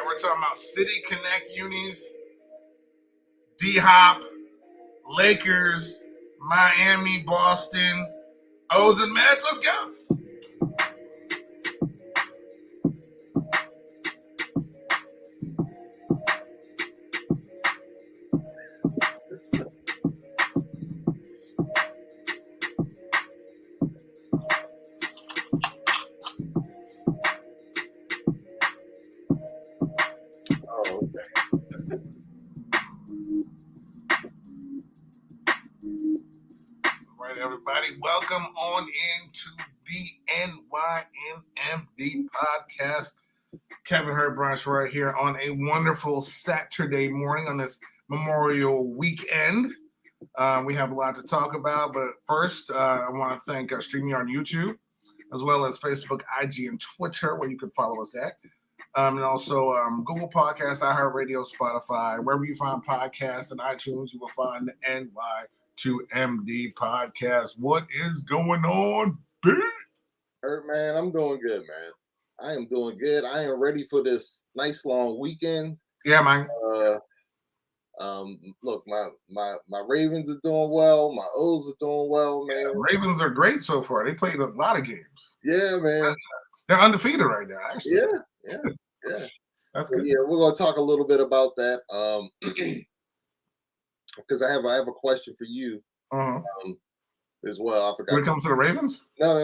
We're talking about City Connect unis, D-Hop, Lakers, Miami, Boston, O's and Mets. Let's go. Everybody, welcome on into the NYNMD podcast. Kevin Herbrush right here on a wonderful Saturday morning on this Memorial weekend. We have a lot to talk about, but first, I want to thank StreamYard YouTube, as well as Facebook, IG, and Twitter, where you can follow us at. And also Google Podcasts, iHeartRadio, Spotify, wherever you find podcasts and iTunes, you will find the NY2MD podcast. What is going on, B? Man, I'm doing good, man. I am doing good. I am ready for this nice long weekend. Yeah, man. Look, my Ravens are doing well. My O's are doing well, man. Yeah, Ravens are great so far. They played a lot of games. Yeah, man. They're undefeated right now, actually. Yeah. That's good. Yeah, we're gonna talk a little bit about that. Because I have a question for you as well. I forgot. When it comes to the Ravens? No.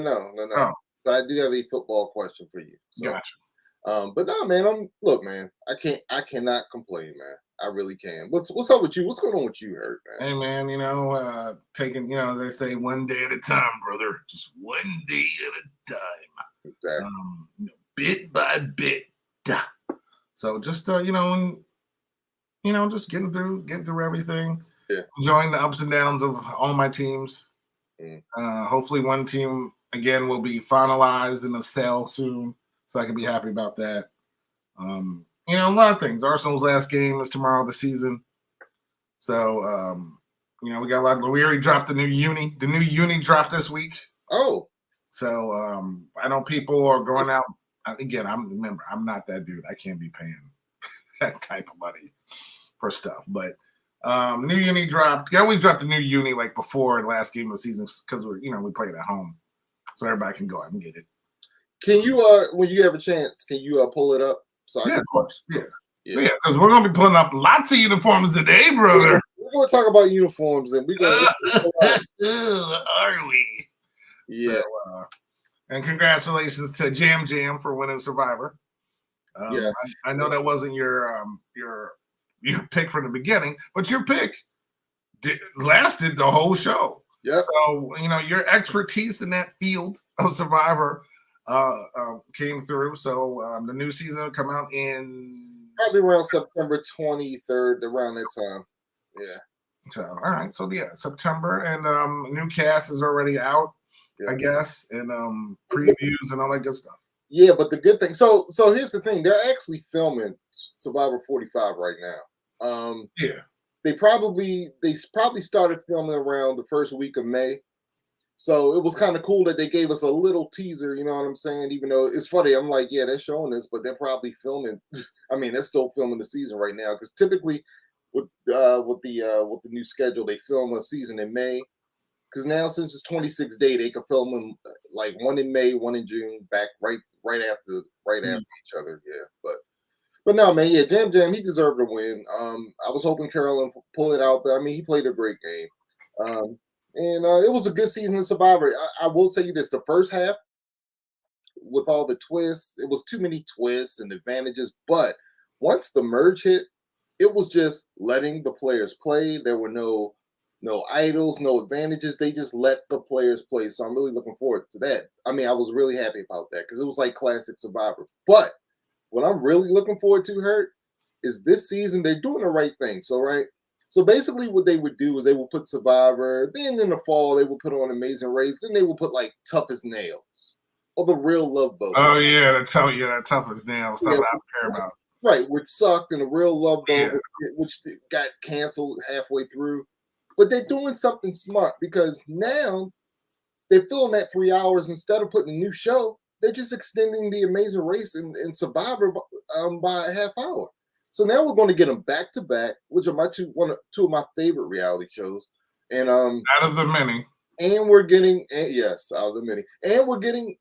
Oh. But I do have a football question for you. So, gotcha. But no, man. Man. I cannot complain, man. I really can. What's up with you? What's going on with you, Hurt, man? Hey, man. Taking, they say one day at a time, brother. Just one day at a time. Exactly. Bit by bit. So just just getting through everything. Yeah. Enjoying the ups and downs of all my teams. Hopefully one team again will be finalized in a sale soon, so I can be happy about that. A lot of things. Arsenal's last game is tomorrow of the season. So we got a lot. We already dropped the new uni. The new uni dropped this week. Oh. So I know people are going out. Again, I'm not that dude. I can't be paying that type of money for stuff. But new uni dropped. Yeah, we dropped the new uni like before the last game of the season because we played at home, so everybody can go out and get it. Can you when you have a chance, can you pull it up? So of course. Yeah, because we're gonna be pulling up lots of uniforms today, brother. We're gonna talk about uniforms, and we're gonna. Are we? Yeah. So, and congratulations to Jam for winning Survivor. I know that wasn't your pick from the beginning, but your pick lasted the whole show. Yeah. So your expertise in that field of Survivor came through. So the new season will come out in probably around September 23rd, around that time. Yeah. So all right. So September, and new cast is already out. I guess, and previews and all that good stuff. Yeah, but the good thing, so here's the thing: they're actually filming Survivor 45 right now. They probably started filming around the first week of May, so it was kind of cool that they gave us a little teaser. You know what I'm saying? Even though it's funny, I'm like, yeah, they're showing this, but they're probably filming. I mean, they're still filming the season right now because typically with the new schedule, they film a season in May. Because now, since it's 26 day, they can film them like one in May, one in June, back right right after each other. Yeah, but no, man, yeah, Jam Jam, he deserved to win. I was hoping Carolyn pull it out, but I mean, he played a great game. And it was a good season of Survivor. I will say this: the first half, with all the twists, it was too many twists and advantages. But once the merge hit, it was just letting the players play. There were no idols, no advantages. They just let the players play. So I'm really looking forward to that. I mean, I was really happy about that because it was like classic Survivor. But what I'm really looking forward to, Hurt, is this season they're doing the right thing. So basically what they would do is they would put Survivor, then in the fall they would put on Amazing Race, then they would put like Tough as Nails or the Real Love Boat. Oh yeah, that Tough as Nails. Something I don't care about. Right, which sucked, and the Real Love Boat, which got canceled halfway through. But they're doing something smart because now they're filling that 3 hours instead of putting a new show. They're just extending the Amazing Race and Survivor by a half hour. So now we're going to get them back to back, which are two of my favorite reality shows. And out of the many. And we're getting yes, out of the many. And we're getting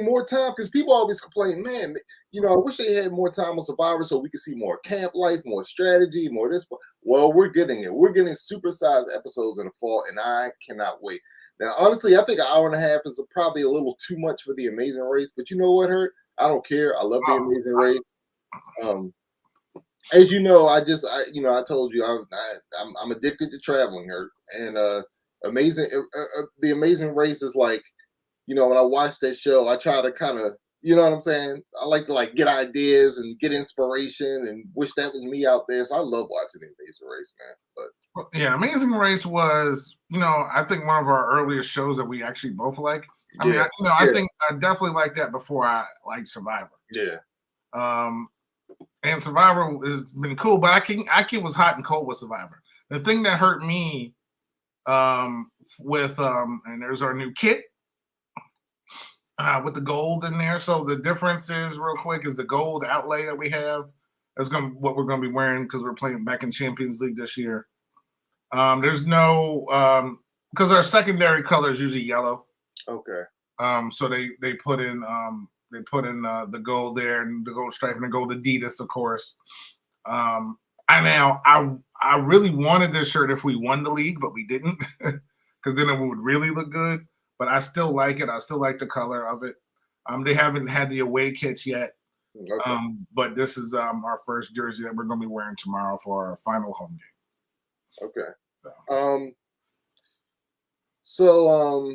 more time because people always complain, man, I wish they had more time on Survivor so we could see more camp life, more strategy, more this. Well, we're getting it. We're getting supersized episodes in the fall, and I cannot wait. Now, honestly, I think an hour and a half is probably a little too much for the Amazing Race, but you know what, Hurt? I don't care. I love the Amazing Race. As you know, I told you I'm addicted to traveling, Hurt, and the Amazing Race is like, when I watch that show, I try to kind of, you know what I'm saying? I like to get ideas and get inspiration and wish that was me out there. So I love watching the Amazing Race, man. But yeah, Amazing Race was, I think one of our earliest shows that we actually both like. I think I definitely liked that before I liked Survivor. Yeah. And Survivor has been cool, but I was hot and cold with Survivor. The thing that hurt me with and there's our new kit. With the gold in there. So the difference is real quick is the gold outlay that we have. That's what we're going to be wearing because we're playing back in Champions League this year. There's no because our secondary color is usually yellow. Okay. So they put in the gold there and the gold stripe and the gold Adidas, of course. I really wanted this shirt if we won the league, but we didn't because then it would really look good. But I still like it. I still like the color of it. They haven't had the away kits yet. Okay. But this is our first jersey that we're going to be wearing tomorrow for our final home game. Okay. So,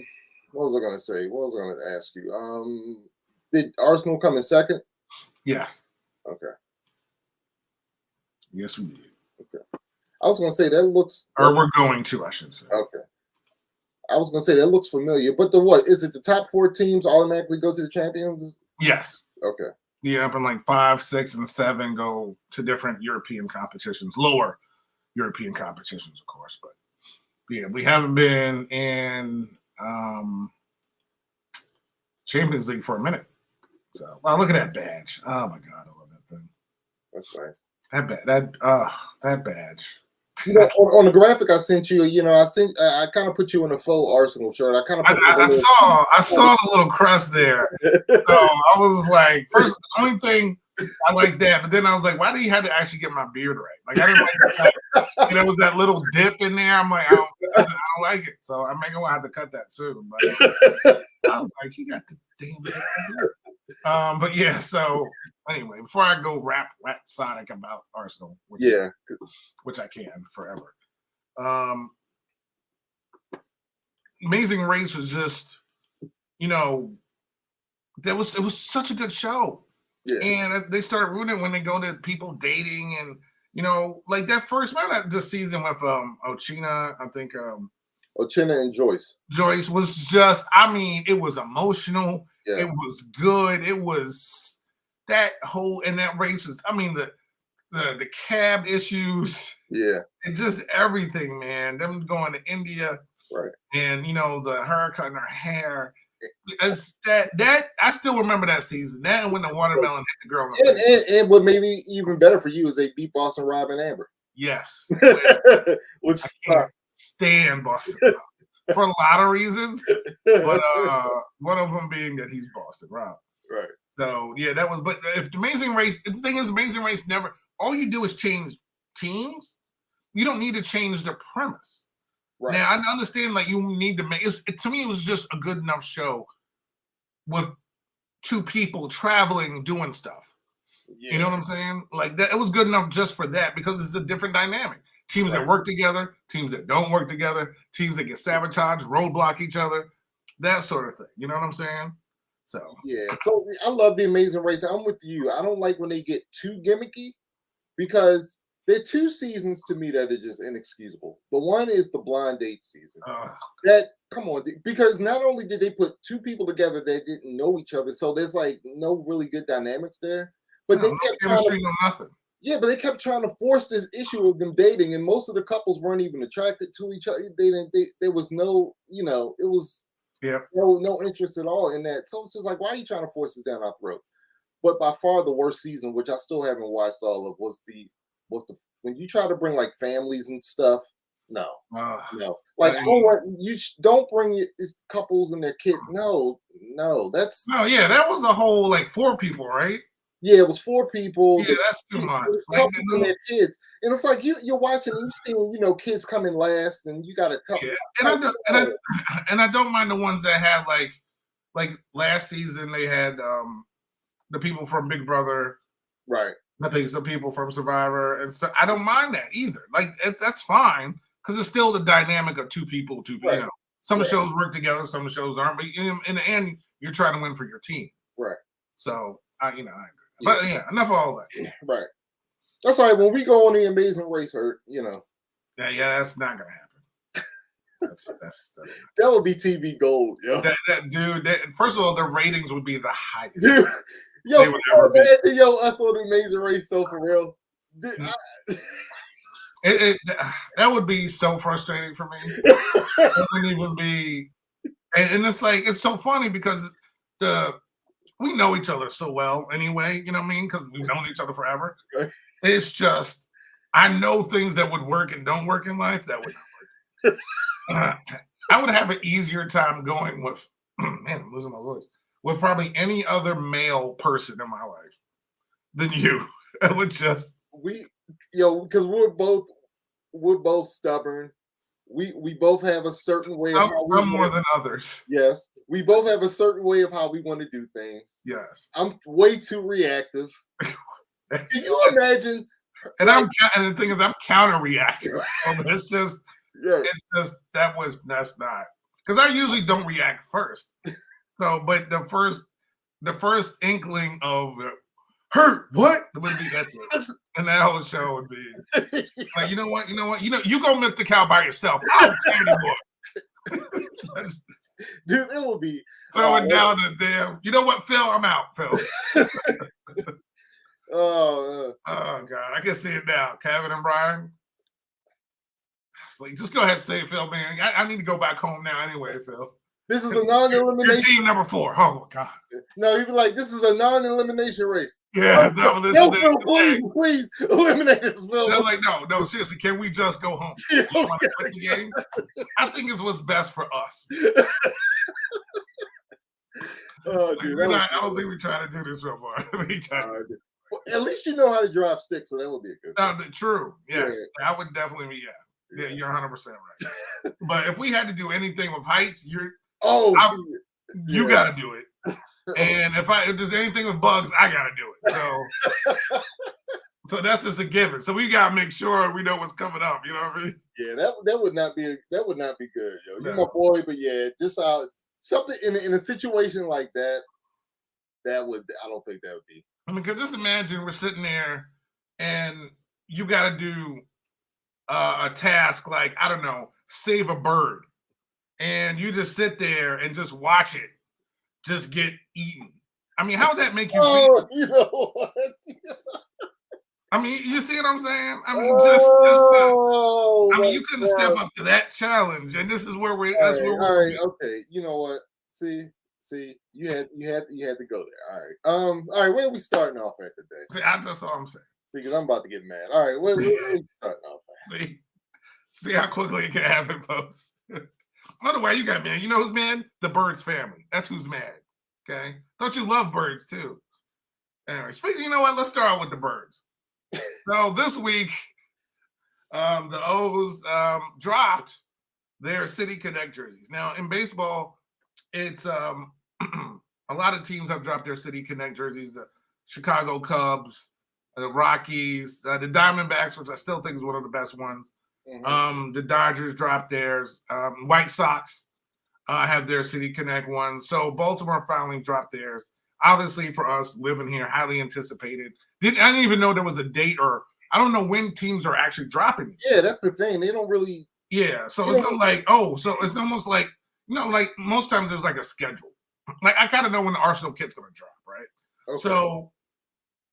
what was I going to say? What was I going to ask you? Did Arsenal come in second? Yes. Okay. Yes, we did. Okay. I was going to say that looks. Or we're going to, I should say. Okay. I was going to say that looks familiar, but what is it? The top 4 teams automatically go to the Champions? Yes. Okay. Yeah, up in like 5, 6, and 7 go to different European competitions, lower European competitions, of course. But yeah, we haven't been in Champions League for a minute. So, look at that badge. Oh my God, I love that thing. That's nice. That badge. On the graphic I sent you, I kind of put you in a faux Arsenal shirt. I saw the little crest there. So I was like, first, the only thing I like that, but then I was like, why do you have to actually get my beard right? Like I didn't like that. There was that little dip in there. I'm like, I don't like it. So I'm gonna have to cut that soon. But I was like, he got the damn beard. But yeah, so anyway, before I go rap Sonic about Arsenal, which I can forever. Amazing Race was just, it was such a good show. Yeah. And they start rooting when they go to people dating and like that first this season with Ochina, I think Ochina and Joyce. Joyce was just, it was emotional. Yeah. It was good. It was that whole and that race was, the cab issues. Yeah. And just everything, man. Them going to India. Right. And the haircut and her hair. That I still remember that season. That and when the watermelon hit the girl. And what made me even better for you is they beat Boston Rob and Amber. Yes. Which I can't stand Boston Rob. for a lot of reasons, but one of them being that he's Boston Rob. Right. So yeah, that was. But if the Amazing Race, the thing is, Amazing Race never. All you do is change teams. You don't need to change the premise. Right. Now I understand like you need to make. To me, it was just a good enough show with two people traveling, doing stuff. Yeah. You know what I'm saying? Like that, it was good enough just for that because it's a different dynamic. Teams that work together, teams that don't work together, teams that get sabotaged, roadblock each other, that sort of thing. You know what I'm saying? So yeah. So I love the Amazing Race. I'm with you. I don't like when they get too gimmicky because there are two seasons to me that are just inexcusable. The one is the blind date season. Come on, because not only did they put two people together that didn't know each other, so there's like no really good dynamics there. But they kept chemistry, no nothing. Yeah, but they kept trying to force this issue of them dating, and most of the couples weren't even attracted to each other. There was no, it was no interest at all in that. So it's just like, why are you trying to force this down our throat? But by far the worst season, which I still haven't watched all of, was the when you try to bring like families and stuff. No. Like don't bring your couples and their kids. No, that's yeah, that was a whole like 4 people, right? Yeah, it was 4 people. Yeah, that's too much. Couples and their kids, and it's like you're watching and you seeing kids coming last, and you got to tell. Yeah, and I don't mind the ones that have like last season they had the people from Big Brother, right? I think some people from Survivor, and so I don't mind that either. Like that's fine because it's still the dynamic of 2 people. Right. Some shows work together, some shows aren't. But in the end, you're trying to win for your team, right? So I agree. But yeah, enough of all that. Right. That's all right. When we go on the Amazing Race, Yeah, that's not gonna happen. That's that would be TV gold, yo. Dude, first of all, the ratings would be the highest. Dude, yo, us on the Amazing Race, so for real. That would be so frustrating for me. It wouldn't even be, and it's like it's so funny because we know each other so well anyway, you know what I mean? Because we've known each other forever. Okay. It's just, I know things that would work and don't work in life that would not work. I would have an easier time going with, man, I'm losing my voice, with probably any other male person in my life than you. It would just. Because we're both stubborn. We both have a certain way of some more than others. Yes. We both have a certain way of how we want to do things. Yes. I'm way too reactive. Can you imagine? And the thing is, I'm counter-reactive. So it's just that's not because I usually don't react first. So, but the first inkling of hurt, what would be that's it. And that whole show would be like, you know what, you go milk the cow by yourself. I don't care anymore. Dude, it will be throwing down the damn. You know what, Phil? I'm out, Phil. Oh God, I can see it now. Kevin and Brian. It's like, just go ahead and say it, Phil, man. I need to go back home now anyway, Phil. This is a non-elimination. Your team number 4. Oh my God. No, you'd be like, this is a non-elimination race. Yeah, Phil, please eliminate us, Phil. They're like, no, seriously, can we just go home? You want to play the game? I think it's what's best for us. Oh, dude, I don't think we're trying to do this so far. Well, at least you know how to drive sticks, so that would be a good thing. True. Yes. Yeah. I would definitely be, yeah, you're 100% right. But if we had to do anything with heights, you got to do it. And if there's anything with bugs, I got to do it. So that's just a given. So we got to make sure we know what's coming up. You know what I mean? Yeah, that would not be good, yo. You're my boy, but yeah, just something in a situation like that. I don't think that would be. I mean, because just imagine we're sitting there and you got to do a task like, I don't know, save a bird. And you just sit there and just watch it just get eaten. I mean, how would that make you feel? You know what? I mean, you see what I'm saying? I mean, you couldn't step up to that challenge. And this is where we're all right, okay. You know what? See, you had to go there. All right, where are we starting off at today? That's all I'm saying. See, because I'm about to get mad. All right, where are we starting off at? See how quickly it can happen, folks. I don't know why you got mad. You know who's mad? The Birds family. That's who's mad. Okay. Don't you love birds too? Anyway, speaking, you know what? Let's start out with the Birds. So this week, the O's dropped their City Connect jerseys. Now in baseball, it's a lot of teams have dropped their City Connect jerseys. The Chicago Cubs, the Rockies, the Diamondbacks, which I still think is one of the best ones. Mm-hmm. The Dodgers dropped theirs. White Sox have their City Connect ones. So Baltimore finally dropped theirs. Obviously, for us living here, highly anticipated. I didn't even know there was a date, or I don't know when teams are actually dropping these. Yeah, that's the thing. They don't really. Yeah, so it's not like, so it's almost like, like most times there's like a schedule. Like I kind of know when the Arsenal kit's going to drop, right? Okay. So,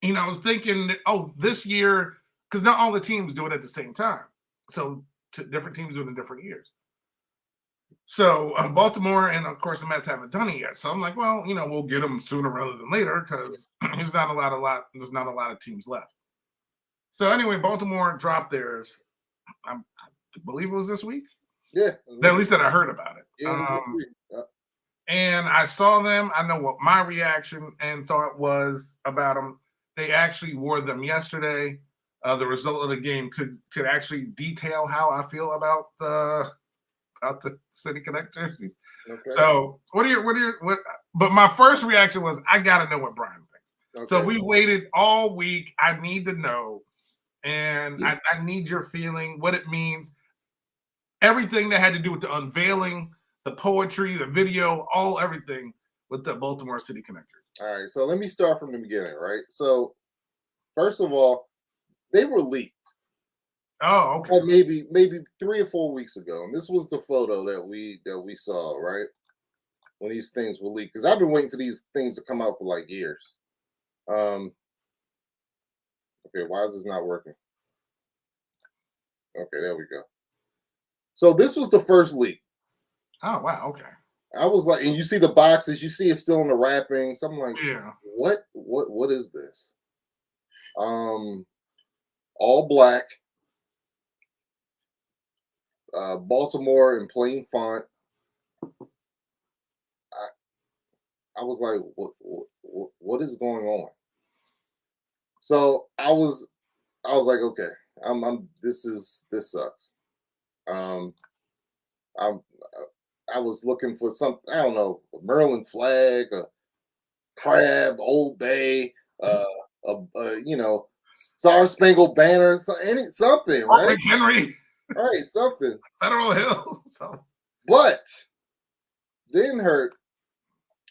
I was thinking, this year, because not all the teams do it at the same time. So different teams do it in different years. So Baltimore and of course the Mets haven't done it yet. So I'm like, well, we'll get them sooner rather than later because there's not a lot of teams left. So anyway, Baltimore dropped theirs. I believe it was this week. Yeah. At least that I heard about it. Yeah. And I saw them. I know what my reaction and thought was about them. They actually wore them yesterday. The result of the game could actually detail how I feel about the City Connect jerseys. Okay. So but my first reaction was I gotta know what Brian thinks. Okay. So we waited all week. I need to know. And I need your feeling, what it means. Everything that had to do with the unveiling, the poetry, the video, everything with the Baltimore City Connectors. All right, so let me start from the beginning, right? So, first of all, they were leaked. Oh, okay. Maybe 3 or 4 weeks ago, and this was the photo that we saw, right? When these things were leaked, because I've been waiting for these things to come out for like years. Okay, why is this not working? Okay, there we go. So this was the first leak. Oh wow, okay. I was like, and you see the boxes, you see it still in the wrapping. So I'm like, yeah, what is this? All black, Baltimore in plain font. I was like, what is going on? So I was like, okay, this sucks. I was looking for some, I don't know, a Merlin flag, a crab, Old Bay, Star Spangled Banner, something, right? McHenry, right, something. Federal Hill. So. But didn't hurt.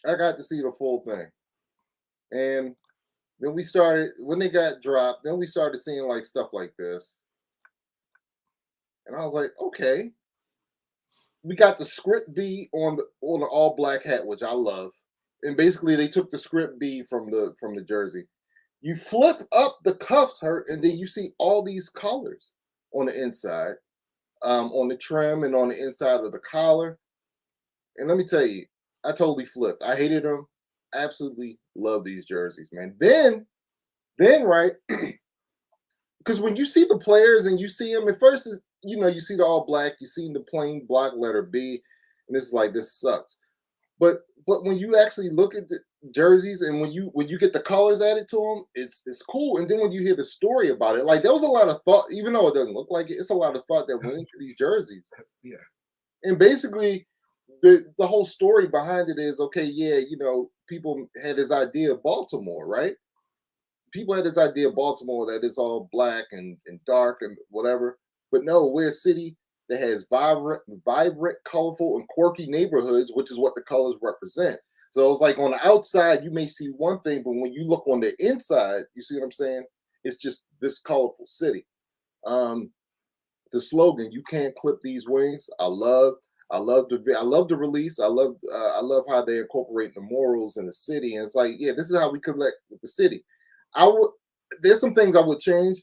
I got to see the full thing, and then when they got dropped. Then we started seeing like stuff like this, and I was like, okay. We got the script B on the all black hat, which I love, and basically they took the script B from the jersey. You flip up the cuffs, and then you see all these colors on the inside, on the trim and on the inside of the collar. And let me tell you, I totally flipped. I hated them. Absolutely love these jerseys, man. Then right, because when you see the players and you see them at first, you see the all black, you see the plain black letter B, and it's like, this sucks. But when you actually look at the jerseys and when you get the colors added to them, it's cool. And then when you hear the story about it, like there was a lot of thought, even though it doesn't look like it, it's a lot of thought that went into these jerseys. Yeah. And basically, the whole story behind it is, okay, yeah, people had this idea of Baltimore, right? People had this idea of Baltimore that it's all black and dark and whatever. But no, we're a city that has vibrant, colorful, and quirky neighborhoods, which is what the colors represent. So it's like on the outside, you may see one thing, but when you look on the inside, you see what I'm saying? It's just this colorful city. The slogan, "You can't clip these wings." I love the release. I love how they incorporate the morals in the city. And it's like, yeah, this is how we connect with the city. There's some things I would change.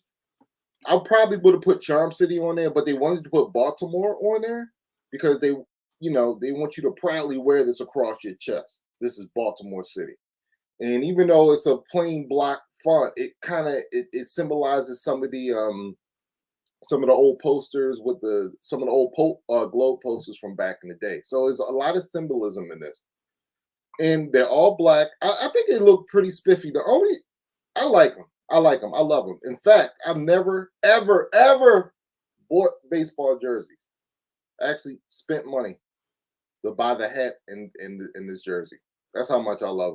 I probably would have put Charm City on there, but they wanted to put Baltimore on there because they want you to proudly wear this across your chest. This is Baltimore City. And even though it's a plain block font, it kind of it symbolizes some of the some of the old posters with some of the old Globe posters from back in the day. So there's a lot of symbolism in this, and they're all black. I think they look pretty spiffy. I like them. I like them. I love them. In fact, I've never, ever, ever bought baseball jerseys. I actually spent money to buy the hat in this jersey. That's how much I love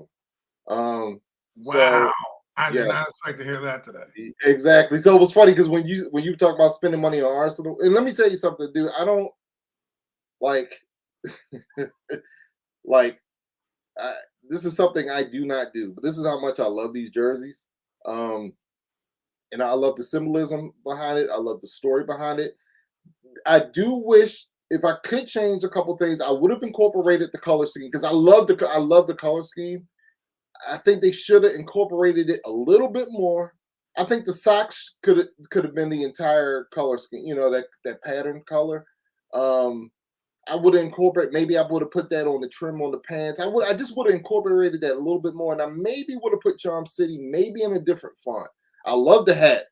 them. Wow. So I did yes, not expect to hear that today. exactly. So it was funny because when you talk about spending money on Arsenal, and let me tell you something, dude. I don't like like this is something I do not do, but this is how much I love these jerseys. Um, and I love the symbolism behind it. I love the story behind it. I do wish if I could change a couple things, I would have incorporated the color scheme because I love the color scheme. I think they should have incorporated it a little bit more. I think the socks could have been the entire color scheme, that pattern color. I would have incorporated, maybe I would have put that on the trim on the pants. I just would have incorporated that a little bit more. And I maybe would have put Charm City maybe in a different font. I love the hat.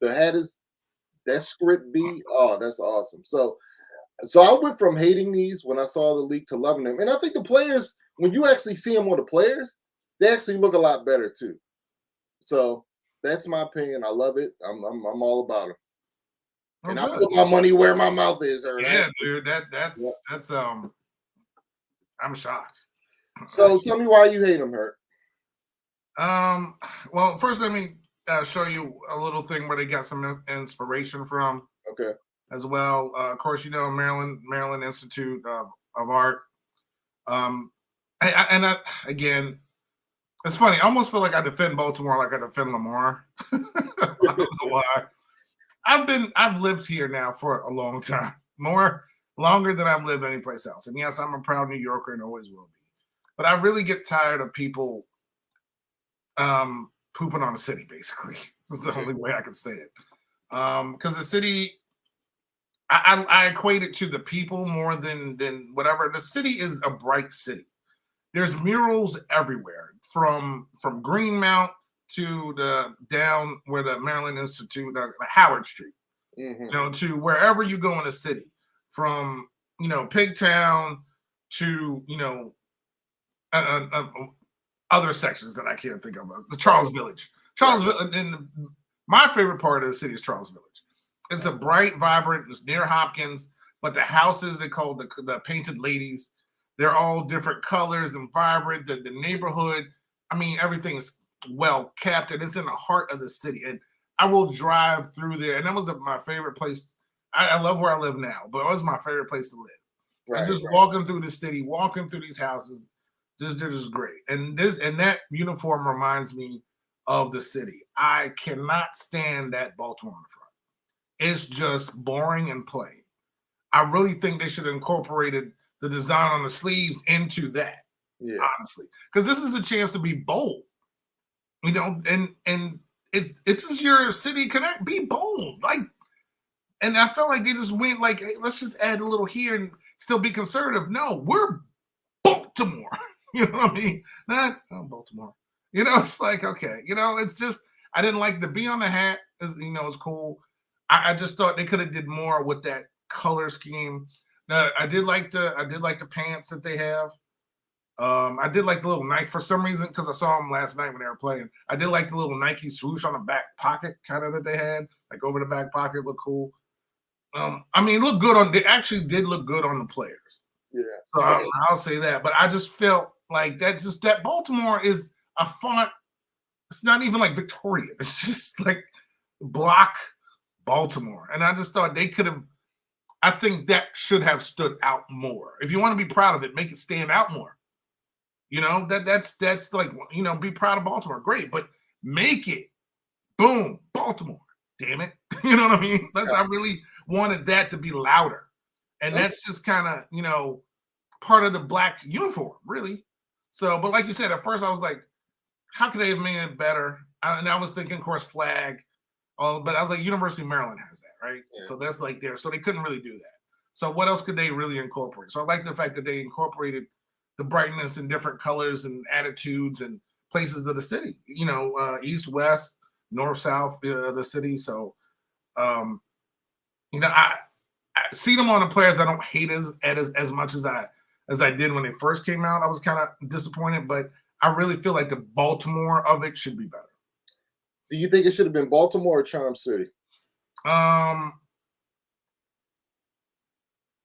The hat is that script B. Oh, that's awesome. So I went from hating these when I saw the leak to loving them. And I think the players, when you actually see them on the players, they actually look a lot better too. So that's my opinion. I love it. I'm all about them. And I put my money where my mouth is. Yeah, dude. That's I'm shocked. So tell me why you hate them, Hurt. Well, first let me show you a little thing where they got some inspiration from. Okay. As well, of course, Maryland Institute of Art. Again, it's funny. I almost feel like I defend Baltimore like I defend Lamar. I don't know why. I've lived here now for a long time, longer than I've lived anyplace else. And yes, I'm a proud New Yorker and always will be. But I really get tired of people pooping on the city. Basically, that's the only way I can say it. Because the city, I equate it to the people more than whatever. The city is a bright city. There's murals everywhere, from Greenmount to the down where the Maryland Institute, Howard Street, to wherever you go in the city, from Pigtown to other sections that I can't think of. The Charles Village, and my favorite part of the city is Charles Village. It's a bright, vibrant. It's near Hopkins, but the houses they call the Painted Ladies. They're all different colors and vibrant. The neighborhood, I mean, everything is well kept, and it's in the heart of the city. And I will drive through there, and that was my favorite place. I love where I live now, but it was my favorite place to live. Right, and just walking through the city, walking through these houses, they're just great. And that uniform reminds me of the city. I cannot stand that Baltimore on the front. It's just boring and plain. I really think they should have incorporated the design on the sleeves into that. Yeah. Honestly, because this is a chance to be bold, and it's just your city connect. Be bold, and I felt like they just went like, hey, let's just add a little here and still be conservative. No, we're Baltimore. You know what I mean? Not Baltimore. It's like, okay, it's just I didn't like the B on the hat. It's cool. I just thought they could have did more with that color scheme. I did like the pants that they have. I did like the little Nike for some reason because I saw them last night when they were playing. I did like the little Nike swoosh on the back pocket kind of that they had, like over the back pocket, looked cool. It looked good they actually did look good on the players. Yeah. So I'll say that. But I just felt like that Baltimore is a font. It's not even like Victoria. It's just like block Baltimore. And I just thought they could have, I think that should have stood out more. If you want to be proud of it, make it stand out more. That's like, be proud of Baltimore. Great. But make it, boom, Baltimore. Damn it. You know what I mean? I really wanted that to be louder. And that's just kind of, part of the black uniform, really. So, but like you said, at first I was like, how could they have made it better? And I was thinking, of course, flag. But I was like, University of Maryland has that, right? Yeah. So that's like there. So they couldn't really do that. So what else could they really incorporate? So I like the fact that they incorporated the brightness and different colors and attitudes and places of the city, east, west, north, south, the city. So I see them on the players I don't hate as much as I did when they first came out. I was kind of disappointed, but I really feel like the Baltimore of it should be better. Do you think it should have been Baltimore or Charm City? I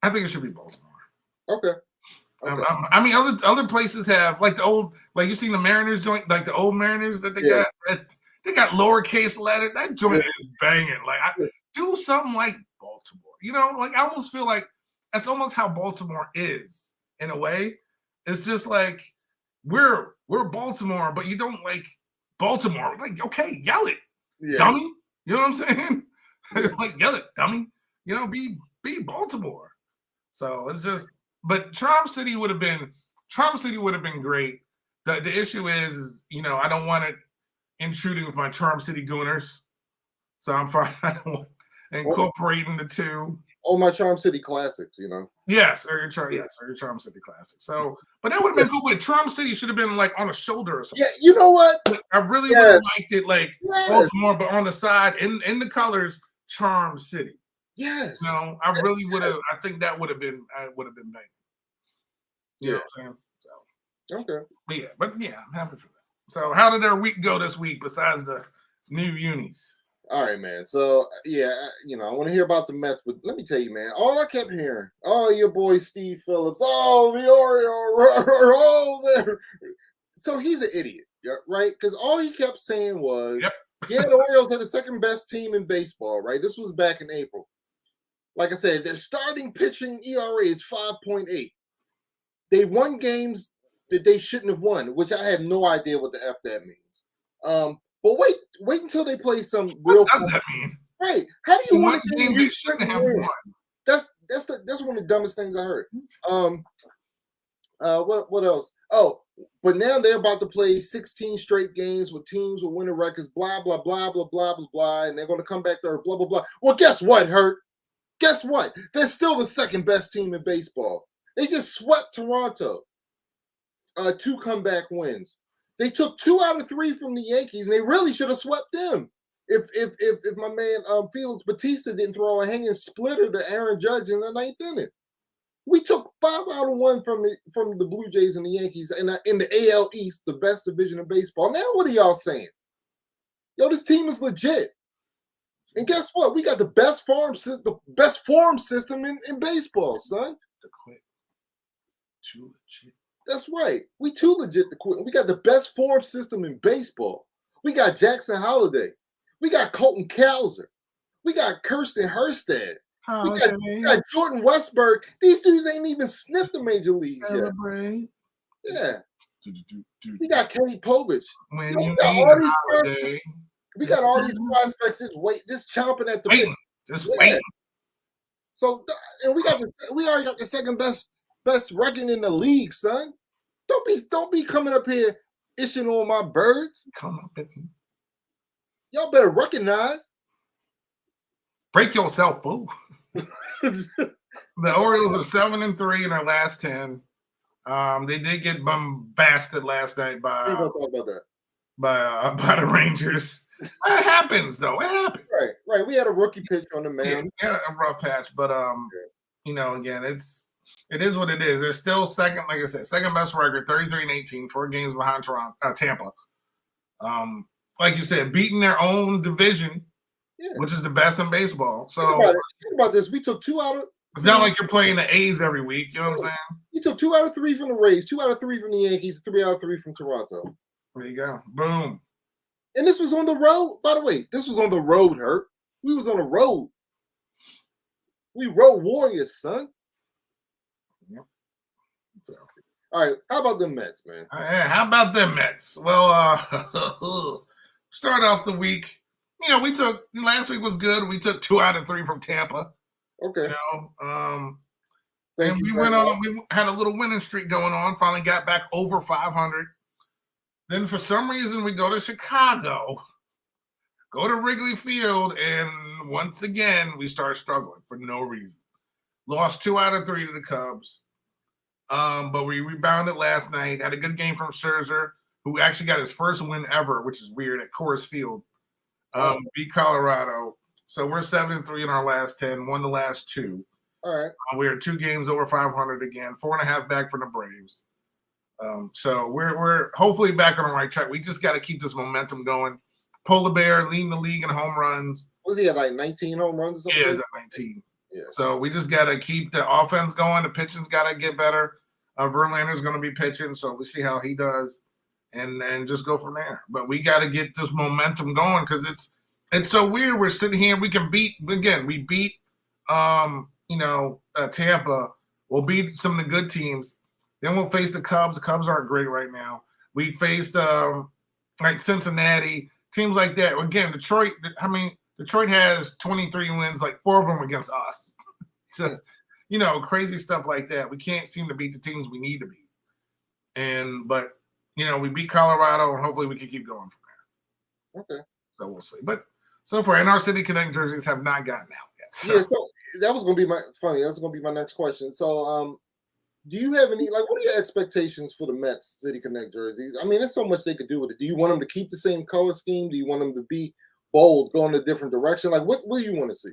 think it should be Baltimore. Okay. I mean, other places have like you seen the Mariners joint, like the old Mariners that they got. They got lowercase letter. That joint is banging. Like, do something like Baltimore. Like I almost feel like that's almost how Baltimore is in a way. It's just like we're Baltimore, but you don't like Baltimore. Like, okay, yell it, dummy. You know what I'm saying? Like, yell it, dummy. Be Baltimore. So it's just. But Charm City would have been great. The issue is, I don't want it intruding with my Charm City Gooners. So I'm fine incorporating the two. Oh, my Charm City Classics, Yes, or your Charm City Classics. So, but that would have been cool. But Charm City should have been like on a shoulder or something. Yeah, you know what? I really would have liked it like Baltimore, but on the side in the colors, Charm City. Yes. I really would have. I think that would have been bang. You know what I'm saying? So, okay. But I'm happy for that. So, how did their week go this week besides the new unis? All right, man. So, I want to hear about the Mets, but let me tell you, man, all I kept hearing, your boy Steve Phillips, the Oriole, there. So he's an idiot, right? Because all he kept saying was, the Orioles are the second best team in baseball, right? This was back in April. Like I said, their starting pitching ERA is 5.8. They won games that they shouldn't have won, which I have no idea what the F that means. But wait until they play some real. What does that mean? Right? How do you win a game they shouldn't have won? That's one of the dumbest things I heard. What else? Oh, but now they're about to play 16 straight games with teams with winning records. Blah blah blah blah blah blah blah, and they're going to come back to Earth. Blah blah blah. Well, guess what, Hurt? Guess what? They're still the second best team in baseball. They just swept Toronto. 2 comeback wins. They took 2 out of 3 from the Yankees, and they really should have swept them. If my man Felix Bautista didn't throw a hanging splitter to Aaron Judge in the 9th inning. We took 5 out of 1 from the Blue Jays and the Yankees in the AL East, the best division of baseball. Now what are y'all saying? This team is legit. And guess what? We got the best farm system in baseball, son. To quit. Too legit. That's right. We too legit to quit. We got the best farm system in baseball. We got Jackson Holliday. We got Colton Cowser. We got Kirsten Herstad. We got Jordan Westberg. These dudes ain't even sniffed the major leagues yet. Yeah. We got Kenny Povich. We got all these prospects just chomping at the bit. Just waiting. So, and we already got the second best record in the league, son. Don't be coming up here itching on my birds. Come up at me. Y'all better recognize. Break yourself, fool. The Orioles are 7-3 in their last 10. They did get bombasted last night by the Rangers. That happens, though. It happens. Right. We had a rookie pitch on the mound. Yeah, we had a rough patch, but again, it is what it is. They're still second, like I said, second best record, 33-18, 4 games behind Tampa. Like you said, beating their own division, which is the best in baseball. So think about this. We took 2 out of. It's not like you're playing the A's every week. You know what I'm saying? We took 2 out of 3 from the Rays, 2 out of 3 from the Yankees, 3 out of 3 from Toronto. There you go. Boom. And this was on the road. By the way, this was on the road, Hurt. We was on the road. We road warriors, son. Yep. So. All right. How about the Mets, man? How about them Mets? Well, start off the week. We took last week was good. We took 2 out of 3 from Tampa. Okay. And we went on. We had a little winning streak going on. Finally got back over 500. Then for some reason we go to Chicago, go to Wrigley Field, and once again we start struggling for no reason. Lost 2 out of 3 to the Cubs. But we rebounded last night. Had a good game from Scherzer, who actually got his first win ever, which is weird, at Coors Field. Beat Colorado. So we're 7-3 in our last 10, won the last 2. All right. We are 2 games over 500 again, 4.5 back from the Braves. So we're hopefully back on the right track. We just got to keep this momentum going. Polar Bear leading the league in home runs. Was he at like 19 home runs or something? Yeah, he's at 19. Yeah. So we just got to keep the offense going. The pitching's got to get better. Verlander's going to be pitching, so we see how he does, and just go from there. But we got to get this momentum going because it's so weird. We're sitting here. We can beat again. We beat Tampa. We'll beat some of the good teams. Then we'll face the Cubs. The Cubs aren't great right now. We faced like Cincinnati, teams like that. Again, Detroit. Detroit has 23 wins, like 4 of them against us. So, crazy stuff like that. We can't seem to beat the teams we need to beat. But we beat Colorado, and hopefully we can keep going from there. Okay. So we'll see. But so far, and our City Connect jerseys have not gotten out yet. So. Yeah. So that was going to be That's going to be my next question. So, do you have any what are your expectations for the Mets City Connect jerseys? I mean, there's so much they could do with it. Do you want them to keep the same color scheme? Do you want them to be bold, go in a different direction? Like, what do you want to see?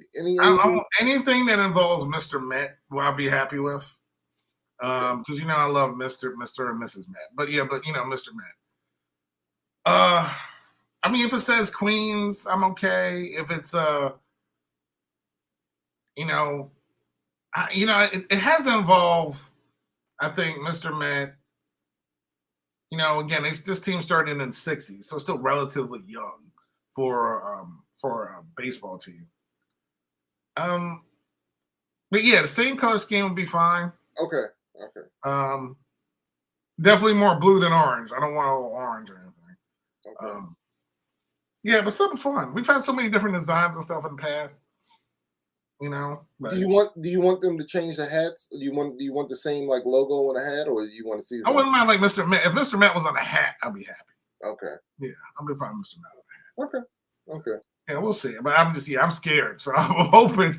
Anything that involves Mr. Met, I'll be happy with. Because I love Mr. and Mrs. Met. But Mr. Met. If it says Queens, I'm okay. If it's it has to involve, I think, Mr. Met. Again, this team started in the '60s, so it's still relatively young for a baseball team. But yeah, the same color scheme would be fine. Okay. Definitely more blue than orange. I don't want a little orange or anything. Okay. Yeah, but something fun. We've had so many different designs and stuff in the past. But do you want them to change the hats? Do you want the same logo on the hat, or do you want to see? I wouldn't mind Mr. Met. If Mr. Met was on the hat, I'd be happy. Okay. Yeah, I'll be fine with Mr. Met on the hat. Okay. Yeah, we'll see. But I'm scared. So I'm hoping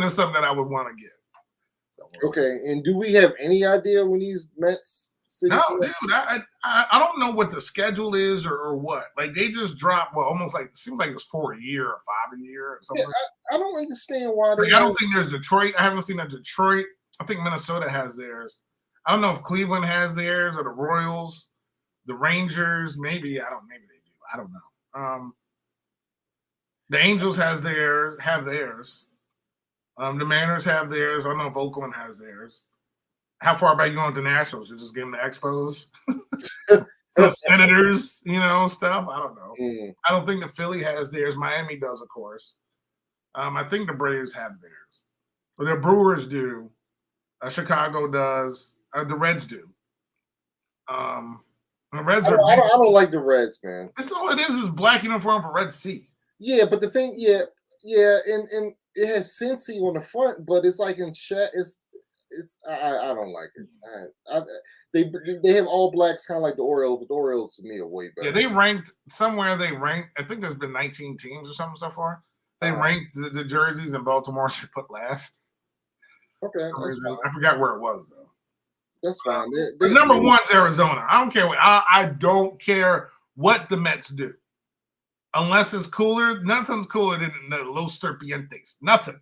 it's something that I would want to get. So okay. And do we have any idea when these Mets? No, dude. I don't know what the schedule is or what. Like they just dropped. Well, almost like it seems like it's 4 a year or 5 a year or something. Yeah, I don't understand why. I don't think there's Detroit. I haven't seen a Detroit. I think Minnesota has theirs. I don't know if Cleveland has theirs or the Royals, the Rangers. Maybe they do. I don't know. The Angels have theirs. The Mariners have theirs. I don't know if Oakland has theirs. How far back you going with the Nationals? You just give them the Expos? Some Senators, stuff. I don't know. I don't think the Philly has theirs. Miami does, of course. I think the Braves have theirs. But the Brewers do. Chicago does. The Reds do. The Reds I don't like the Reds, man. That's all it is black uniform for Red Sea. Yeah, but the thing, and it has Cincy on the front, but it's like in chat. I don't like it. They have all blacks, kind of like the Orioles, but the Orioles to me are way better. Yeah, they ranked. I think there's been 19 teams or something so far. They ranked the jerseys, and Baltimore should put last. Okay, I forgot where it was though. That's fine. Number one's Arizona. I don't care what. I don't care what the Mets do, unless it's cooler. Nothing's cooler than the Los Serpientes. Nothing.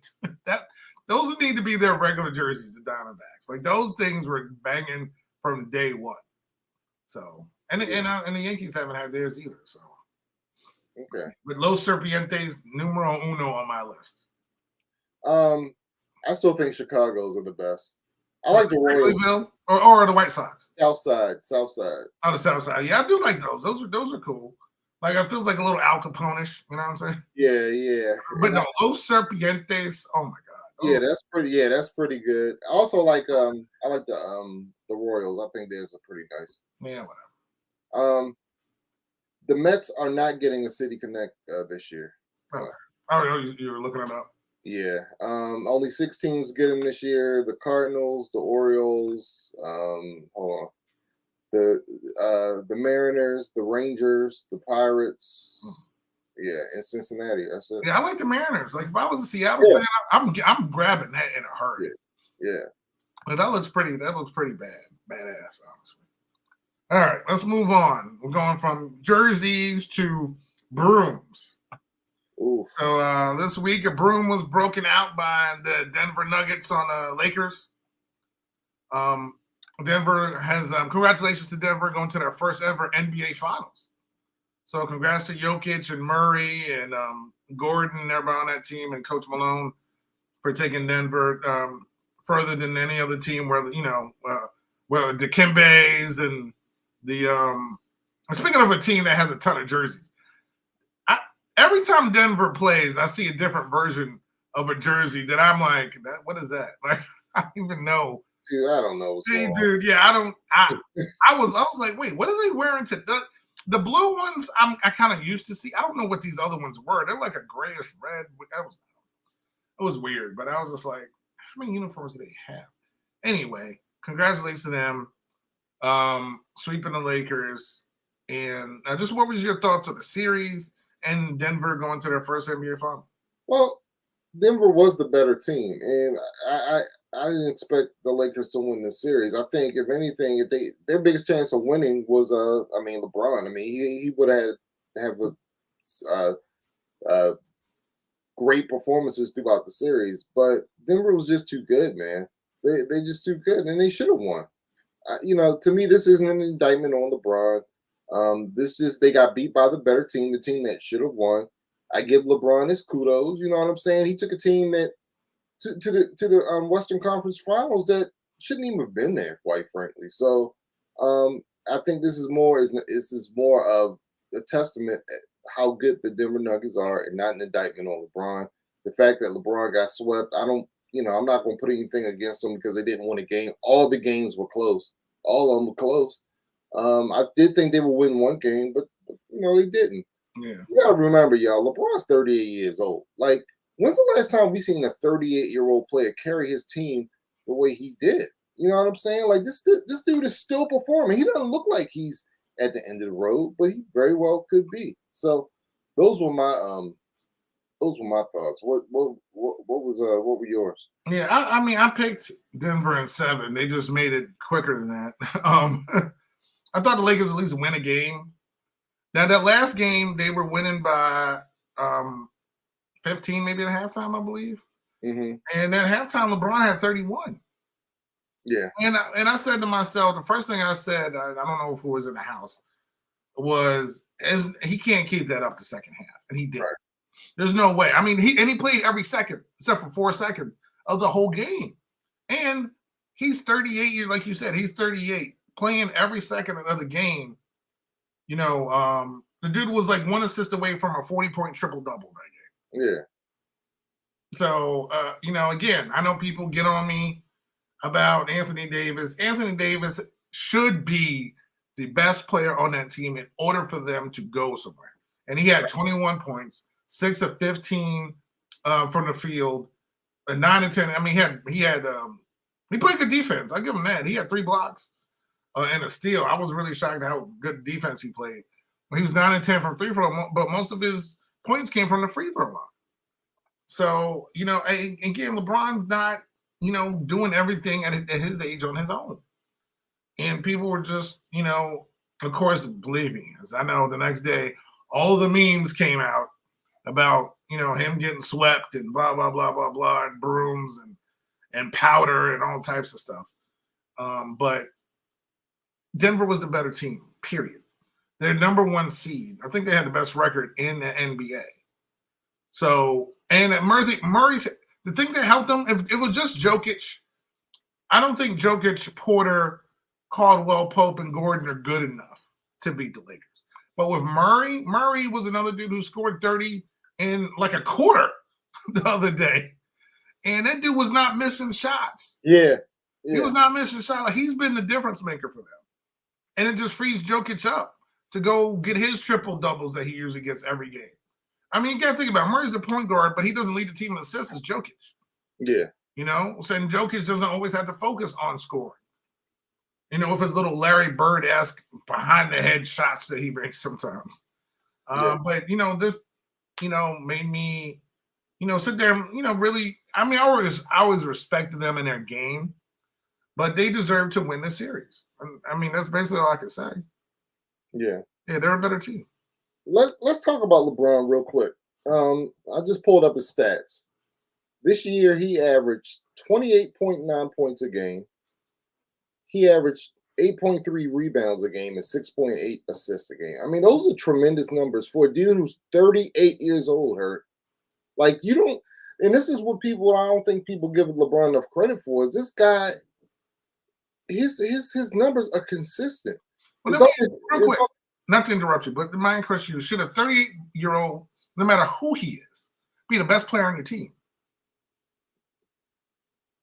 Those need to be their regular jerseys, the Diamondbacks. Like those things were banging from day one. So, and the Yankees haven't had theirs either. So, okay. But Los Serpientes, numero uno on my list. I still think Chicago's are the best. I like the Royals or the White Sox. South side. Oh, the South Side. Yeah, I do like those. Those are cool. Like it feels like a little Al Capone-ish. You know what I'm saying? Yeah. But no, Los Serpientes. Oh my God. Yeah, that's pretty good. I also like I like the Royals. I think theirs are pretty nice. Yeah, whatever. The Mets are not getting a City Connect this year. You're looking it up. Yeah. Only 6 teams get them this year. The Cardinals, the Orioles, hold on. The Mariners, the Rangers, the Pirates. Yeah, in Cincinnati. That's it. Yeah, I like the Mariners. Like if I was a Seattle fan, I'm grabbing that in a hurry. Yeah. But that looks pretty badass, honestly. All right, let's move on. We're going from jerseys to brooms. Ooh. So this week, a broom was broken out by the Denver Nuggets on the Lakers. Denver has congratulations to Denver going to their first ever NBA Finals. So congrats to Jokic and Murray and Gordon and everybody on that team and Coach Malone for taking Denver further than any other team. Where well, the Dikembe's and the speaking of a team that has a ton of jerseys, every time Denver plays, I see a different version of a jersey that I'm like, what is that? Like, I don't even know. Dude, I don't know. Dude, yeah, I was like, wait, what are they wearing to the blue ones? I kind of used to see. I don't know what these other ones were. They're like a grayish red. It was weird, but I was just like, how many uniforms do they have? Anyway, congratulations to them, sweeping the Lakers. And just what was your thoughts of the series and Denver going to their first NBA final? Well, Denver was the better team, and I didn't expect the Lakers to win this series. I think, if anything, their biggest chance of winning was, LeBron. I mean, he would have great performances throughout the series, but Denver was just too good, man. They just too good, and they should have won. To me, this isn't an indictment on LeBron. They got beat by the better team, the team that should have won. I give LeBron his kudos. You know what I'm saying? He took a team that to the Western Conference Finals that shouldn't even have been there, quite frankly. So I think this is more of a testament at how good the Denver Nuggets are, and not an indictment on LeBron. The fact that LeBron got swept, I'm not going to put anything against them because they didn't win a game. All the games were close. All of them were close. I did think they would win one game, but they didn't. Yeah. You gotta remember, y'all, LeBron's 38 years old. Like, when's the last time we seen a 38-year-old player carry his team the way he did? You know what I'm saying? Like, this dude is still performing. He doesn't look like he's at the end of the road, but he very well could be. So those were my thoughts. What were yours? Yeah, I picked Denver in 7. They just made it quicker than that. I thought the Lakers at least win a game. Now, that last game, they were winning by 15 maybe at halftime, I believe. Mm-hmm. And at halftime, LeBron had 31. Yeah. And I said to myself, the first thing I said, I don't know if it was in the house, was he can't keep that up the second half. And he did. Right. There's no way. I mean, he played every second, except for 4 seconds of the whole game. And he's 38 years, like you said, he's 38, playing every second of the game. The dude was like 1 assist away from a 40-point triple-double that game. Yeah. So, again, I know people get on me about Anthony Davis. Anthony Davis should be the best player on that team in order for them to go somewhere. And he had 21 points, 6 of 15 from the field, 9 and 10. I mean, he played good defense. I give him that. He had 3 blocks. And a steal. I was really shocked at how good defense he played. He was 9 and 10 from 3 throw, but most of his points came from the free throw line. So, again, LeBron's not, doing everything at his age on his own. And people were just, of course, believe me, as I know the next day, all the memes came out about, him getting swept and blah, blah, blah, blah, blah, and brooms and powder and all types of stuff. But Denver was the better team, period. They're number 1 seed. I think they had the best record in the NBA. So, and Murray's the thing that helped them, if it was just Jokic, I don't think Jokic, Porter, Caldwell, Pope, and Gordon are good enough to beat the Lakers. But with Murray was another dude who scored 30 in like a quarter the other day. And that dude was not missing shots. Yeah. He was not missing shots. Like, he's been the difference maker for them. And it just frees Jokic up to go get his triple doubles that he usually gets every game. I mean, you got to think about it. Murray's the point guard, but he doesn't lead the team in assists as Jokic. Yeah. So Jokic doesn't always have to focus on scoring. With his little Larry Bird-esque behind the head shots that he makes sometimes. But, this, made me, sit there and, really, I mean, I always respected them in their game, but they deserve to win the series. I mean, that's basically all I can say. Yeah. Yeah, they're a better team. Let's talk about LeBron real quick. I just pulled up his stats. This year, he averaged 28.9 points a game. He averaged 8.3 rebounds a game and 6.8 assists a game. I mean, those are tremendous numbers for a dude who's 38 years old, Hurt. Like, you don't, and this is what I don't think people give LeBron enough credit for, is this guy, his numbers are consistent. Well, real quick, not to interrupt you, but my question: should a 38-year-old, no matter who he is, be the best player on your team?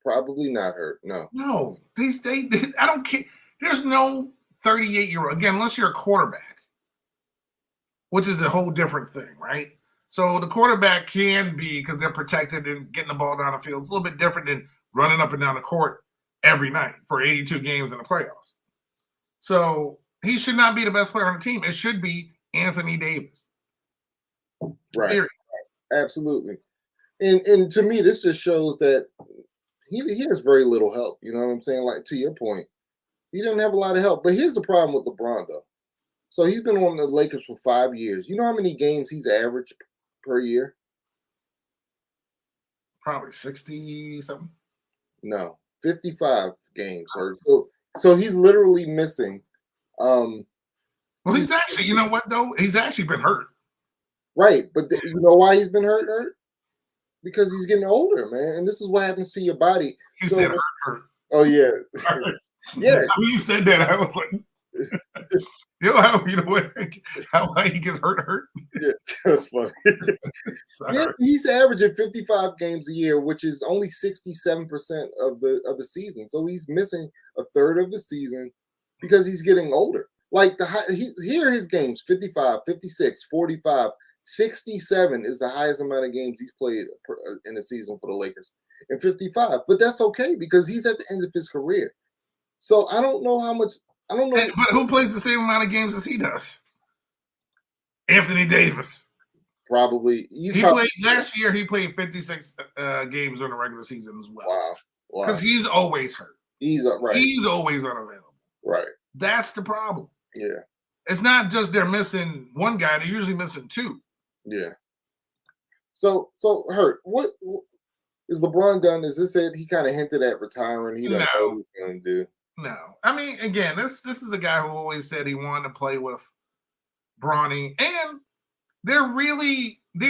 Probably not, Hurt. No. No, they I don't care. There's no 38-year-old again, unless you're a quarterback, which is a whole different thing, right? So the quarterback can be, because they're protected and getting the ball down the field. It's a little bit different than running up and down the court every night for 82 games in the playoffs. So he should not be the best player on the team. It should be Anthony Davis. Right. Period. Absolutely. And to me, this just shows that he has very little help. You know what I'm saying? Like, to your point, he doesn't have a lot of help. But here's the problem with LeBron, though. So he's been on the Lakers for 5 years. You know how many games he's averaged per year? Probably 60 something. No, 55 games. So he's literally missing. Well, he's actually, you know what though? He's actually been hurt. Right, but you know why he's been hurt? Because he's getting older, man. And this is what happens to your body. He said hurt. Oh yeah, yeah. I mean, you said that. I was like, you know what? How he gets hurt? Yeah, that's funny. Yeah, he's averaging 55 games a year, which is only 67% of the season. So he's missing a third of the season because he's getting older. Like here are his games: 55, 56, 45, 67 is the highest amount of games he's played in a season for the Lakers, and 55. But that's okay because he's at the end of his career. So I don't know how much. I don't know. But who plays the same amount of games as he does? Anthony Davis. Probably. Last year. He played 56 games during the regular season as well. Wow. Because he's always hurt. He's right. He's always unavailable. Right. That's the problem. Yeah. It's not just they're missing one guy; they're usually missing two. Yeah. So Hurt, what is LeBron done? Is this it? He kind of hinted at retiring. He doesn't know what he's going to do. No, I mean, again, this is a guy who always said he wanted to play with Bronny, and they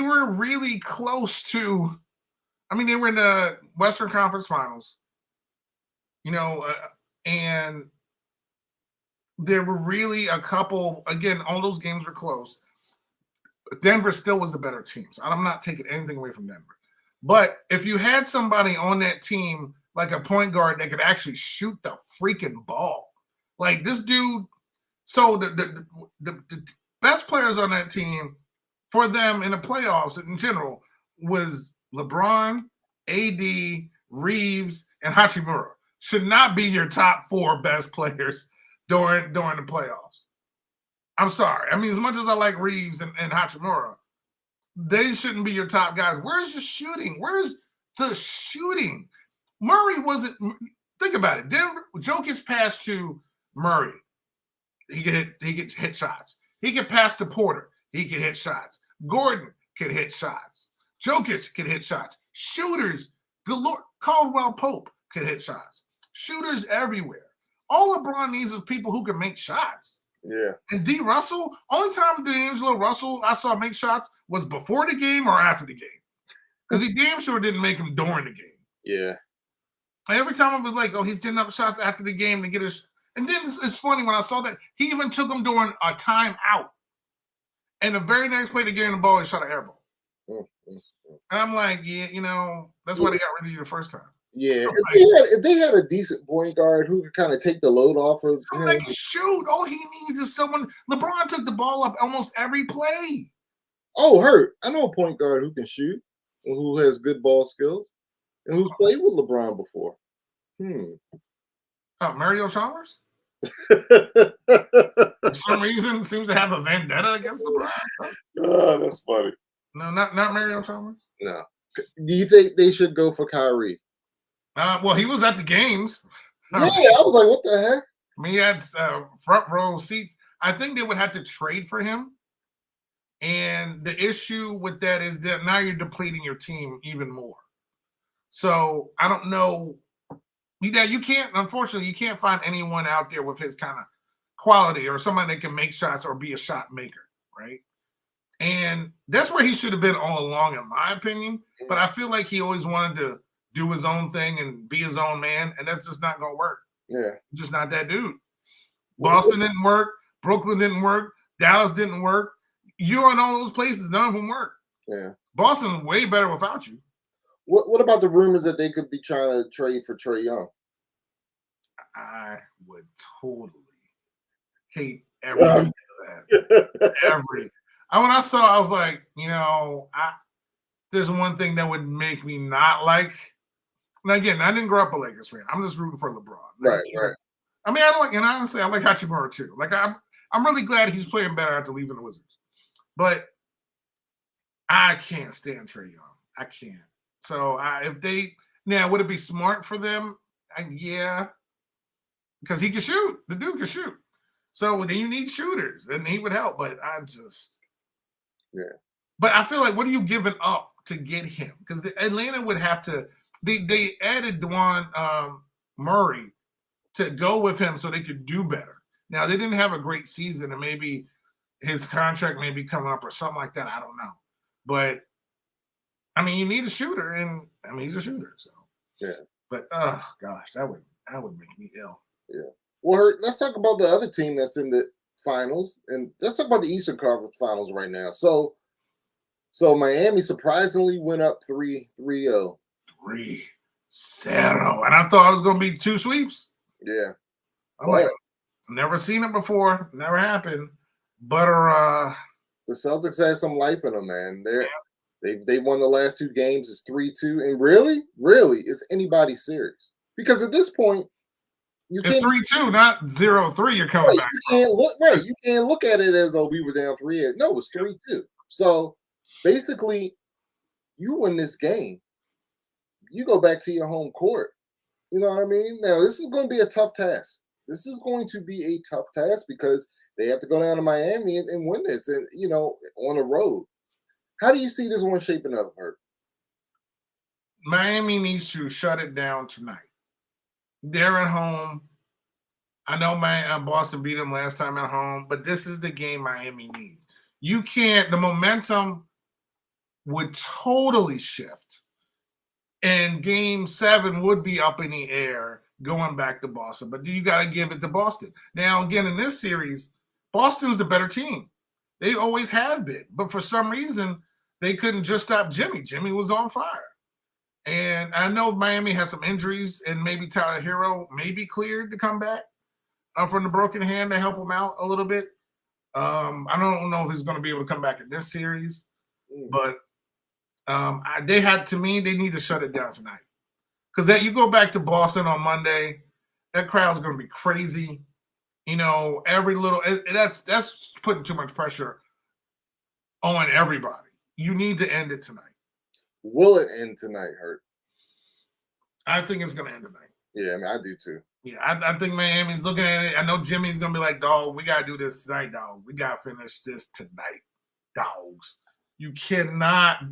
were really close to. I mean, they were in the Western Conference Finals, and there were really a couple. Again, all those games were close. Denver still was the better team, so I'm not taking anything away from Denver. But if you had somebody on that team, like a point guard that could actually shoot the freaking ball, like this dude. So the best players on that team for them in the playoffs in general was LeBron, AD, Reeves, and Hachimura. Should not be your top four best players during the playoffs. I'm sorry. I mean, as much as I like Reeves and Hachimura, they shouldn't be your top guys. Where's the shooting? Where's the shooting? Murray wasn't. Think about it. Denver, Jokic passed to Murray. He could hit shots. He could pass to Porter. He could hit shots. Gordon could hit shots. Jokic could hit shots. Shooters galore. Caldwell Pope could hit shots. Shooters everywhere. All LeBron needs is people who can make shots. Yeah. And D. Russell, only time D'Angelo Russell I saw make shots was before the game or after the game. Because he damn sure didn't make them during the game. Yeah. And every time I was like, oh, he's getting up shots after the game to get his. And then it's funny when I saw that he even took them during a timeout. And the very next play to get in the ball, he shot an air ball. Mm-hmm. And I'm like, yeah, that's why they got rid of you the first time. Yeah, if they had a decent point guard who could kind of take the load off of him. They can shoot. All he needs is someone. LeBron took the ball up almost every play. Oh, Hurt. I know a point guard who can shoot and who has good ball skills and who's played with LeBron before. Oh, Mario Chalmers? For some reason, seems to have a vendetta against LeBron. Oh, that's funny. No, not Mario Chalmers? No. Do you think they should go for Kyrie? Well, he was at the games. Yeah, I was like, what the heck? I mean, he had front row seats. I think they would have to trade for him. And the issue with that is that now you're depleting your team even more. So I don't know. You can't, unfortunately, you can't find anyone out there with his kind of quality or somebody that can make shots or be a shot maker, right? And that's where he should have been all along, in my opinion. But I feel like he always wanted to do his own thing and be his own man, and that's just not going to work. Yeah. Just not that dude. Boston didn't work. Brooklyn didn't work. Dallas didn't work. You're in all those places. None of them work. Yeah. Boston's way better without you. What about the rumors that they could be trying to trade for Trae Young? I would totally hate every bit of that. When I saw, I was like, there's one thing that would make me not like. And again, I didn't grow up a Lakers fan. I'm just rooting for LeBron. Right. I mean, I like, and honestly, I like Hachimura too. Like, I'm really glad he's playing better after leaving the Wizards. But I can't stand Trae Young. I can't. So would it be smart for them? Yeah, because he can shoot. The dude can shoot. So then you need shooters, and he would help. But But I feel like, what are you giving up to get him? Because Atlanta would have to. They added DeJuan Murray to go with him so they could do better. Now they didn't have a great season, and maybe his contract may be coming up or something like that. I don't know, but I mean, you need a shooter, and I mean, he's a shooter. So yeah. But oh gosh, that would make me ill. Yeah. Well, let's talk about the other team that's in the finals, and let's talk about the Eastern Conference Finals right now. So Miami surprisingly went up 3-0. 3-0, and I thought it was going to be 2 sweeps. Yeah. I'm like, never seen it before. Never happened. But the Celtics had some life in them, man. They won the last 2 games. It's 3-2, and really, it's anybody's series, because at this point, it's 3-2, not 0-3. You're coming back. You can't look at it as though we were down 3-8. No, it's 3-2. So basically, you win this game, you go back to your home court. You know what I mean? Now, this is going to be a tough task. This is going to be a tough task because they have to go down to Miami and win this, and on the road. How do you see this one shaping up, Hurt? Miami needs to shut it down tonight. They're at home. I know Boston beat them last time at home, but this is the game Miami needs. You can't. The momentum would totally shift, and Game 7 would be up in the air going back to Boston. But you got to give it to Boston. Now, again, in this series, Boston's the better team. They always have been. But for some reason, they couldn't just stop Jimmy. Jimmy was on fire. And I know Miami has some injuries, and maybe Tyler Hero may be cleared to come back from the broken hand to help him out a little bit. I don't know if he's going to be able to come back in this series, but they need to shut it down tonight. Because that you go back to Boston on Monday, that crowd's going to be crazy. Every little that's putting too much pressure on everybody. You need to end it tonight. Will it end tonight, Hurt? I think it's going to end tonight. Yeah, I mean, I do too. Yeah, I think Miami's looking at it. I know Jimmy's going to be like, dog, we got to do this tonight, dog. We got to finish this tonight, dogs. You cannot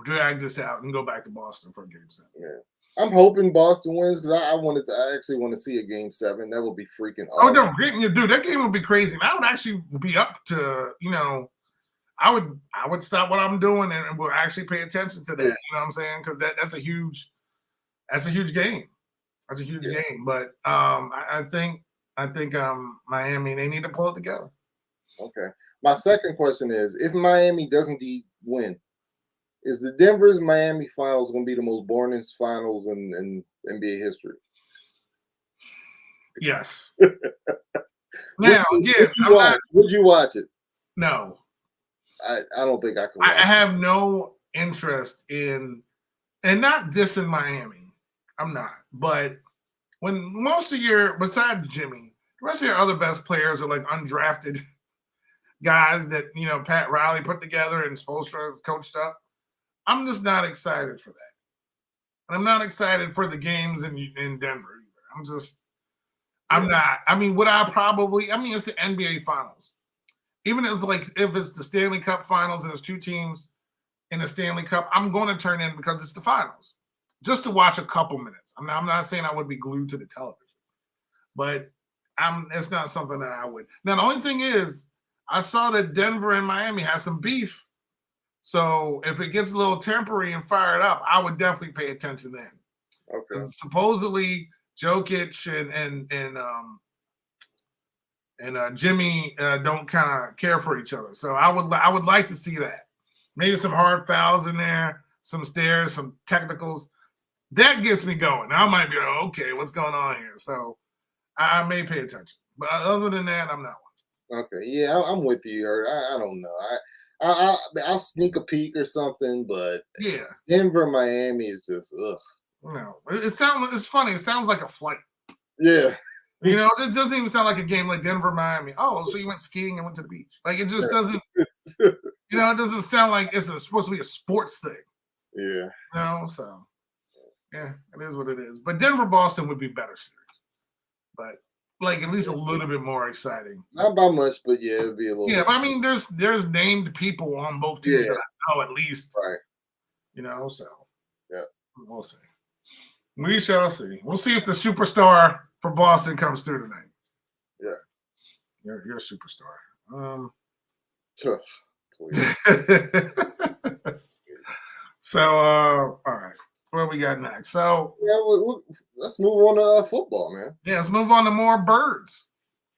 drag this out and go back to Boston for Game 7. Yeah. I'm hoping Boston wins because I actually want to see a Game 7. That would be freaking awesome. Oh, no, dude, that game would be crazy. And I would actually be up to, I would stop what I'm doing and we'll actually pay attention to that. Yeah. You know what I'm saying? Because that's a huge game. That's a huge game. But I think Miami, they need to pull it together. Okay. My second question is, if Miami does indeed win, is the Denver's Miami finals going to be the most boringest finals in NBA history? Yes. Now, would you watch it? No. I don't think I could. I have no interest in, and not dissing Miami. I'm not. But when most of besides Jimmy, the rest of your other best players are like undrafted guys that, Pat Riley put together and Spoelstra has coached up, I'm just not excited for that. And I'm not excited for the games in Denver either. I'm not. I mean, it's the NBA Finals. even if it's the Stanley Cup Finals and there's two teams in the Stanley Cup, I'm going to turn in because it's the finals, just to watch a couple minutes. I'm not saying I would be glued to the television, but it's not something that I would. Now the only thing is, I saw that Denver and Miami has some beef. So if it gets a little temporary and fired up, I would definitely pay attention then. Okay. Supposedly Jokic and Jimmy don't kind of care for each other. So I would like to see that. Maybe some hard fouls in there, some stares, some technicals. That gets me going. I might be like, okay, what's going on here? So I may pay attention. But other than that, I'm not watching. Okay. Yeah, I'm with you, Hurt. I don't know. I'll sneak a peek or something, but Yeah. Denver, Miami is just ugh. No. It's funny. It sounds like a flight. Yeah. You know, it doesn't even sound like a game like Denver, Miami. Oh, so you went skiing and went to the beach. Like, it just doesn't, it doesn't sound like it's supposed to be a sports thing. Yeah. So, yeah, it is what it is. But Denver, Boston would be better series. But, like, at least a little bit more exciting. Not by much, but yeah, it'd be a little. Yeah, but I mean, there's named people on both teams that I know at least. Right. So. Yeah. We'll see. We shall see. We'll see if the superstar for Boston comes through tonight. Yeah. You're a superstar. Please. So, all right. What we got next? So, yeah, let's move on to football, man. Yeah, let's move on to more birds.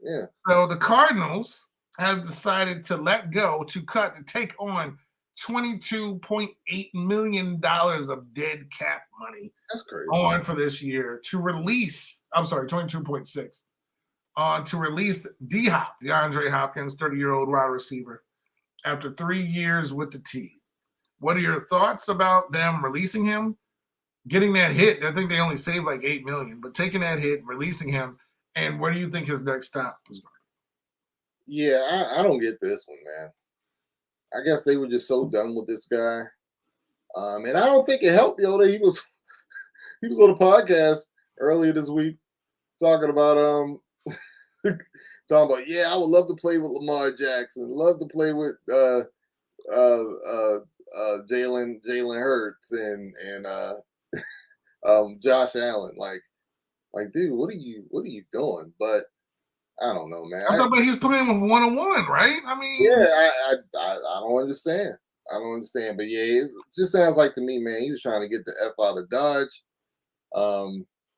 Yeah. So the Cardinals have decided to let go to take on $22.8 million of dead cap money. That's crazy. On for this year to release, 22.6 to release D-Hop, DeAndre Hopkins, 30-year-old wide receiver, after 3 years with the team. What are your thoughts about them releasing him, getting that hit? I think they only saved like $8 million, but taking that hit, releasing him, and where do you think his next stop is going? Yeah, I don't get this one, man. I guess they were just so done with this guy. And I don't think it helped, that he was on a podcast earlier this week talking about I would love to play with Lamar Jackson, love to play with Jalen Hurts and Josh Allen. Like, dude, what are you doing? But I don't know, man. But he's playing with 1-on-1, right? I mean, yeah, I don't understand. But yeah, it just sounds like to me, man, he was trying to get the F out of Dodge.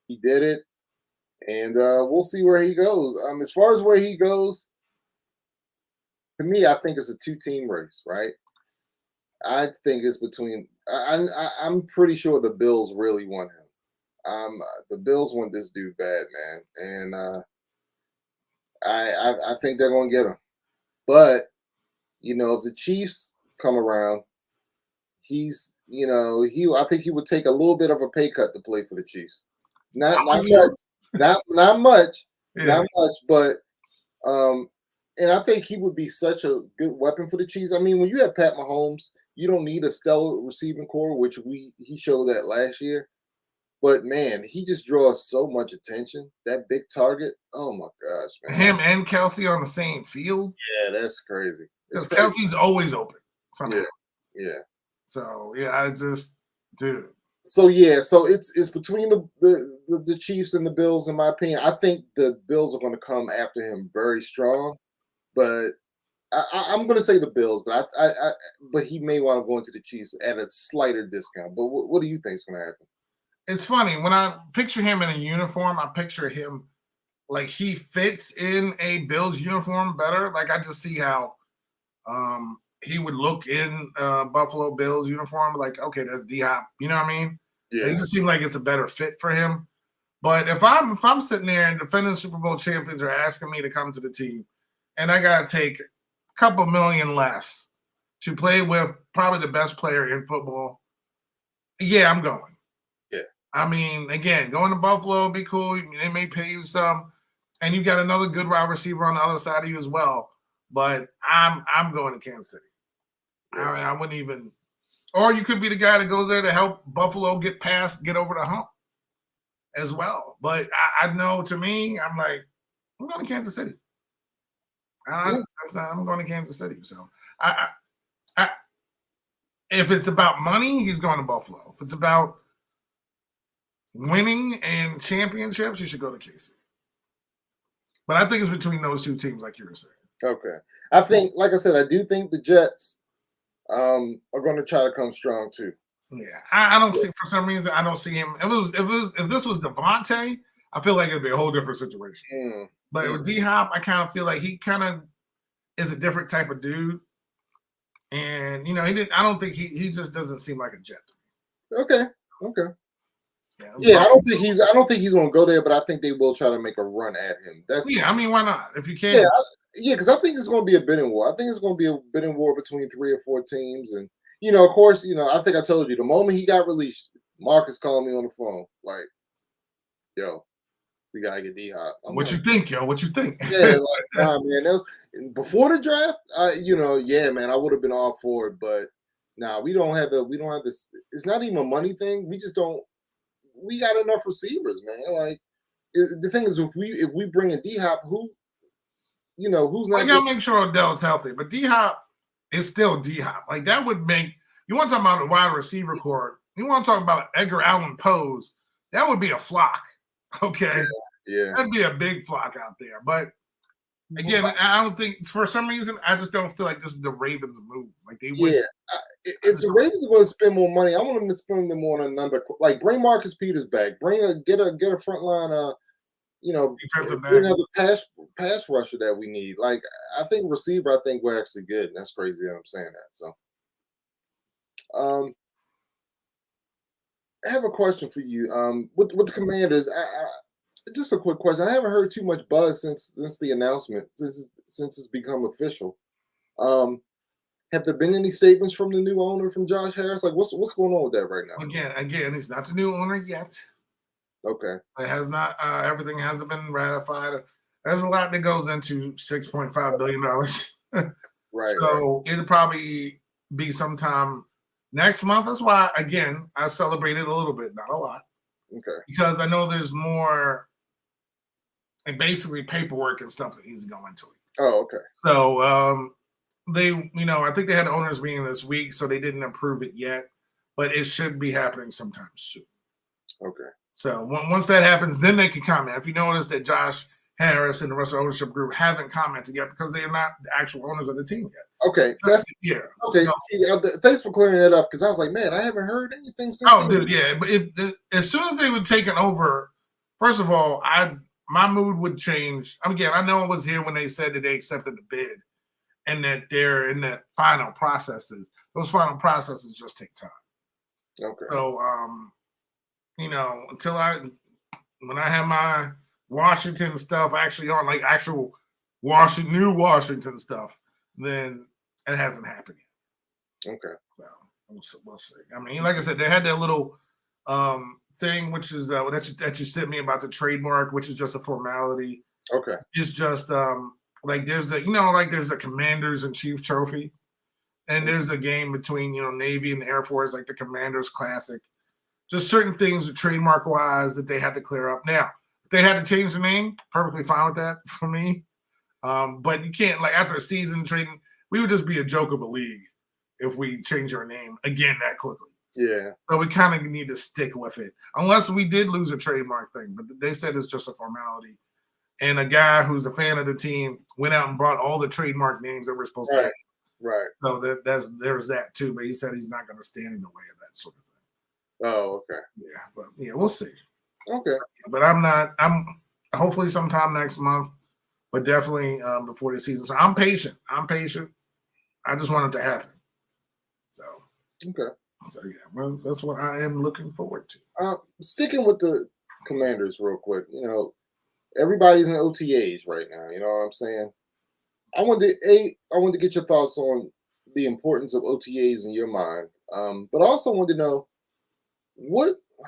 He did it, and we'll see where he goes. As far as where he goes, to me, I think it's a 2-team race, right? I think it's between. I'm pretty sure the Bills really want him. The Bills want this dude bad, man, and I think they're going to get him. But if the Chiefs come around, I think he would take a little bit of a pay cut to play for the Chiefs. Not much, but and I think he would be such a good weapon for the Chiefs. I mean, when you have Pat Mahomes, you don't need a stellar receiving core, which he showed that last year. But man, he just draws so much attention. That big target. Oh my gosh, man. Him and Kelsey on the same field. Yeah, that's crazy. Because Kelsey's always open. Somehow. Yeah. So yeah, I just dude. So yeah, so it's between the Chiefs and the Bills, in my opinion. I think the Bills are going to come after him very strong, but I'm going to say the Bills, but he may want to go into the Chiefs at a slighter discount. But what do you think is going to happen? It's funny when I picture him in a uniform. I picture him like he fits in a Bills uniform better. Like I just see how he would look in Buffalo Bills uniform. Like, okay, that's D-Hop. You know what I mean? Yeah. It just seems like it's a better fit for him. But if I'm sitting there and defending Super Bowl champions are asking me to come to the team, and I gotta take a couple million less to play with probably the best player in football, yeah, I'm going. I mean, again, going to Buffalo would be cool. They may pay you some, and you got another good wide receiver on the other side of you as well. But I'm going to Kansas City. Yeah. I mean, I wouldn't even. Or you could be the guy that goes there to help Buffalo get over the hump as well. But I know, to me, I'm going to Kansas City. I'm going to Kansas City. So I, if it's about money, he's going to Buffalo. If it's about winning and championships, you should go to KC. But I think it's between those two teams, like you were saying. Okay. I think, like I said, I do think the Jets are going to try to come strong too. Yeah, I don't see, for some reason, I don't see him. If this was Devontae, I feel like it'd be a whole different situation. But with D-Hop, I kind of feel like he kind of is a different type of dude. And I don't think he just doesn't seem like a Jet to me. Okay. Yeah, I don't think he's going to go there, but I think they will try to make a run at him. I mean, why not? If you can. Yeah, because I think it's going to be a bidding war. I think it's going to be a bidding war between 3 or 4 teams. And, of course, I think I told you, the moment he got released, Marcus called me on the phone, like, yo, we got to get D-Hop. What you think, yo? What you think? Yeah, like, nah, man. That was before the draft. Yeah, man, I would have been all for it, but nah, we don't have this. It's not even a money thing. We just don't. We got enough receivers, man. Like, the thing is, if we bring in D-Hop, who's not? I gotta make sure Odell's healthy, but D-Hop is still D-Hop. Like, that would make you want to talk about a wide receiver core. You want to talk about Edgar Allan Poe's? That would be a flock. Okay. Yeah. That'd be a big flock out there. But again, I don't think, for some reason, I just don't feel like this is the Ravens' move. Like, they would. Yeah. If the Ravens are going to spend more money, I want them to spend them on another. Like, bring Marcus Peters back. Get a front line. Defensive back. Bring another pass rusher that we need. Like, I think receiver, I think we're actually good. And that's crazy that I'm saying that. So, I have a question for you. With the Commanders, just a quick question. I haven't heard too much buzz since the announcement, since it's become official. Have there been any statements from the new owner, from Josh Harris? Like, what's going on with that right now? Again, he's not the new owner yet. Okay. It has not. Everything hasn't been ratified. There's a lot that goes into $6.5 billion. Right. So it'll probably be sometime next month. That's why, again, I celebrated a little bit, not a lot. Okay. Because I know there's more, like, basically paperwork and stuff that needs to go into it. Oh, okay. So they, I think they had an owners meeting this week, so they didn't approve it yet, but it should be happening sometime soon. Okay. So once that happens, then they can comment. If you notice that Josh Harris and the rest of the ownership group haven't commented yet because they're not the actual owners of the team yet. Okay. Okay. See, thanks for clearing that up, because I was like, man, I haven't heard anything since. Oh, dude, yeah. But as soon as they would take it over, first of all, my mood would change. Again, I know I was here when they said that they accepted the bid and that they're in the final processes. Those final processes just take time. Okay. So, until when I have my Washington stuff actually on, like actual new Washington stuff, then it hasn't happened yet. Okay. So we'll see. I mean, like I said, they had that little thing, which is that you sent me about the trademark, which is just a formality. Okay. It's just like there's there's the Commanders and Chief Trophy, and there's a game between Navy and the Air Force, like the Commanders Classic. Just certain things trademark wise that they had to clear up. Now, if they had to change the name, perfectly fine with that for me. But you can't, like, after a season trading, we would just be a joke of a league if we change our name again that quickly. Yeah. So we kind of need to stick with it, unless we did lose a trademark thing. But they said it's just a formality. And a guy who's a fan of the team went out and brought all the trademark names that we're supposed to have. Right. So there's that too. But he said he's not going to stand in the way of that sort of thing. Oh, okay. Yeah, but we'll see. Okay. But I'm hopefully sometime next month, but definitely before the season. So I'm patient. I just want it to happen. So okay. So yeah, well, that's what I am looking forward to. Sticking with the Commanders real quick, everybody's in OTAs right now. You know what I'm saying? I wanted to get your thoughts on the importance of OTAs in your mind, but I also wanted to know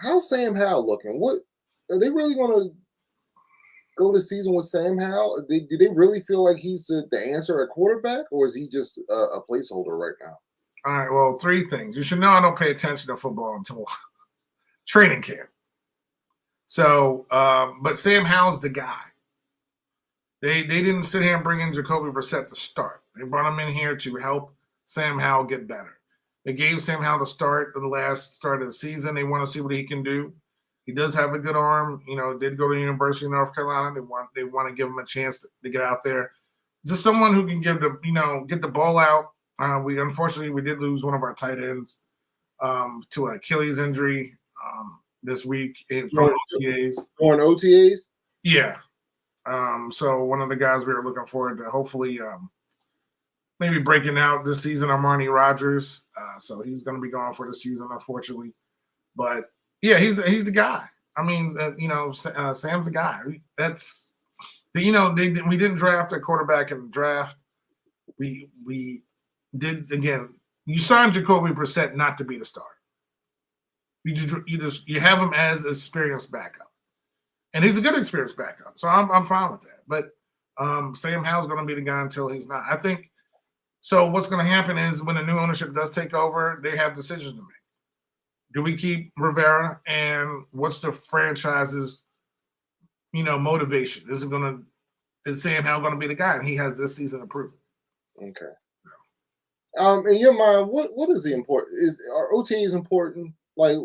how's Sam Howell looking? What are they really going to go the season with Sam Howell? Do they really feel like he's the answer at quarterback, or is he just a placeholder right now? All right. Well, 3 things. You should know I don't pay attention to football until training camp. So, but Sam Howell's the guy. They didn't sit here and bring in Jacoby Brissett to start. They brought him in here to help Sam Howell get better. They gave Sam Howell the start of the last start of the season. They want to see what he can do. He does have a good arm. Did go to the University of North Carolina. They want to give him a chance to get out there. Just someone who can get the ball out. We did lose one of our tight ends to an Achilles injury this week from OTAs. Going OTAs? Yeah. So one of the guys we were looking forward to hopefully maybe breaking out this season, Armani Rogers. So he's going to be gone for the season, unfortunately. But yeah, he's the guy. I mean, Sam's the guy. We didn't draft a quarterback in the draft. We did again. You signed Jacoby Brissett not to be the starter. You have him as experienced backup, and he's a good experienced backup. So I'm fine with that. But Sam Howell's going to be the guy until he's not. I think. So what's going to happen is when the new ownership does take over, they have decisions to make. Do we keep Rivera, and what's the franchise's motivation? Is Sam Howell going to be the guy? And he has this season to prove it. Okay. In your mind, what is the important? Are OTAs important? Like,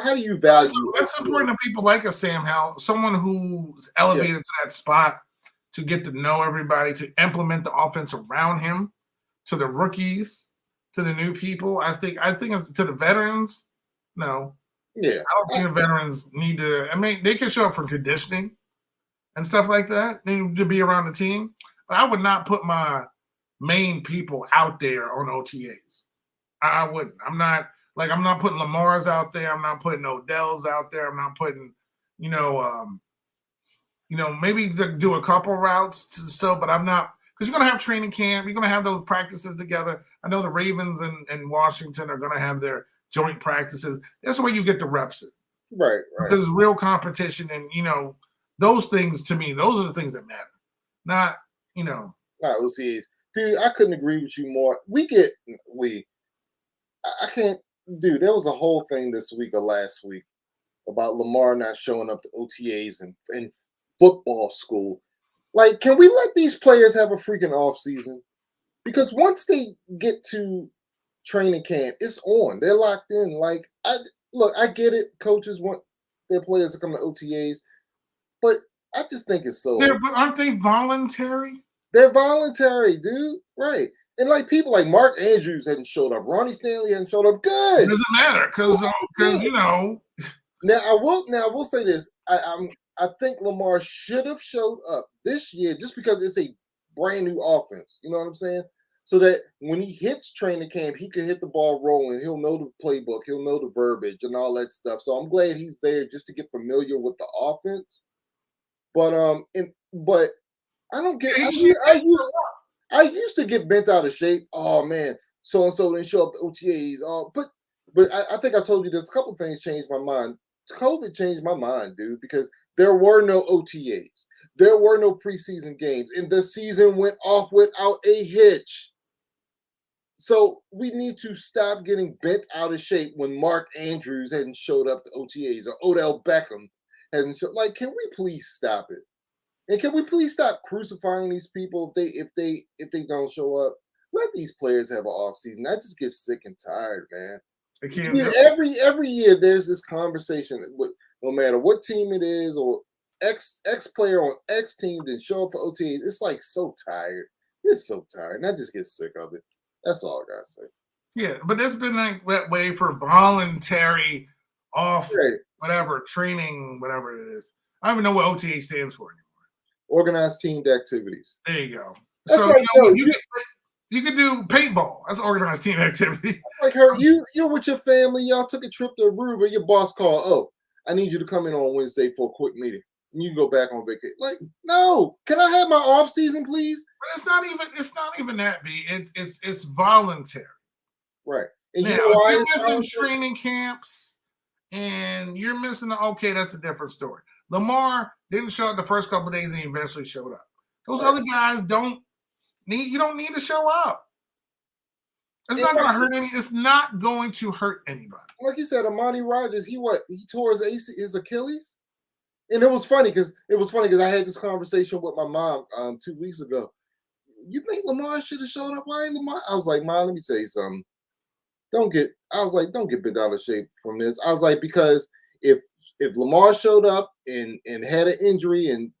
how do you value? That's important to people like a Sam Howell, someone who's elevated to that spot to get to know everybody, to implement the offense around him, to the rookies, to the new people. I think it's to the veterans. No. Yeah. I don't think the veterans need to. I mean, they can show up for conditioning and stuff like that. They need to be around the team. But I would not put my main people out there on OTAs. I wouldn't. I'm not putting Lamar's out there. I'm not putting Odell's out there. I'm not putting, maybe do a couple routes but I'm not, because you're going to have training camp. You're going to have those practices together. I know the Ravens and Washington are going to have their joint practices. That's the way you get the reps in. Right. Because real competition and, those things, to me, those are the things that matter. Not OTAs. Dude, I couldn't agree with you more. I can't, dude, there was a whole thing this week or last week about Lamar not showing up to OTAs and football school. Like, can we let these players have a freaking off season? Because once they get to training camp, it's on. They're locked in. Like, I get it. Coaches want their players to come to OTAs, but I just think it's so. Yeah, but aren't they voluntary? They're voluntary, dude. Right. And like people like Mark Andrews hadn't showed up. Ronnie Stanley hadn't showed up. Good. It doesn't matter because Now I will say this. I think Lamar should have showed up this year just because it's a brand new offense. You know what I'm saying? So that when he hits training camp, he can hit the ball rolling. He'll know the playbook. He'll know the verbiage and all that stuff. So I'm glad he's there just to get familiar with the offense. But I don't get. I used to get bent out of shape. Oh man, so and so didn't show up to OTAs. But I think I told you this. A couple of things changed my mind. COVID changed my mind, dude, because there were no OTAs. There were no preseason games, and the season went off without a hitch. So we need to stop getting bent out of shape when Mark Andrews hadn't showed up to OTAs or Odell Beckham hasn't showed. Like, can we please stop it? And can we please stop crucifying these people if they don't show up? Let these players have an off season. I just get sick and tired, man. Every year there's this conversation with no matter what team it is or X player on X team didn't show up for OTAs. It's like so tired. It's so tired. And I just get sick of it. That's all I gotta say. Yeah, but there's been like that way for voluntary off whatever training, whatever it is. I don't even know what OTA stands for anymore. Organized teamed activities. There you go. That's so like, you could do paintball. That's organized team activity. Like you're with your family. Y'all took a trip to Aruba. Your boss called. Oh, I need you to come in on Wednesday for a quick meeting. And you can go back on vacation. Like, no. Can I have my off season, please? But it's not even that, B. It's voluntary. Right. And now, if you're missing training camps and you're missing that's a different story. Lamar didn't show up the first couple of days and he eventually showed up. Those other guys you don't need to show up. It's not going to hurt it's not going to hurt anybody. Like you said, Armani Rogers, he tore his Achilles? And it was funny because I had this conversation with my mom 2 weeks ago. You think Lamar should have shown up? Why ain't Lamar? I was like, Mom, let me tell you something. Don't get bent out of shape from this. I was like, because if Lamar showed up and had an injury and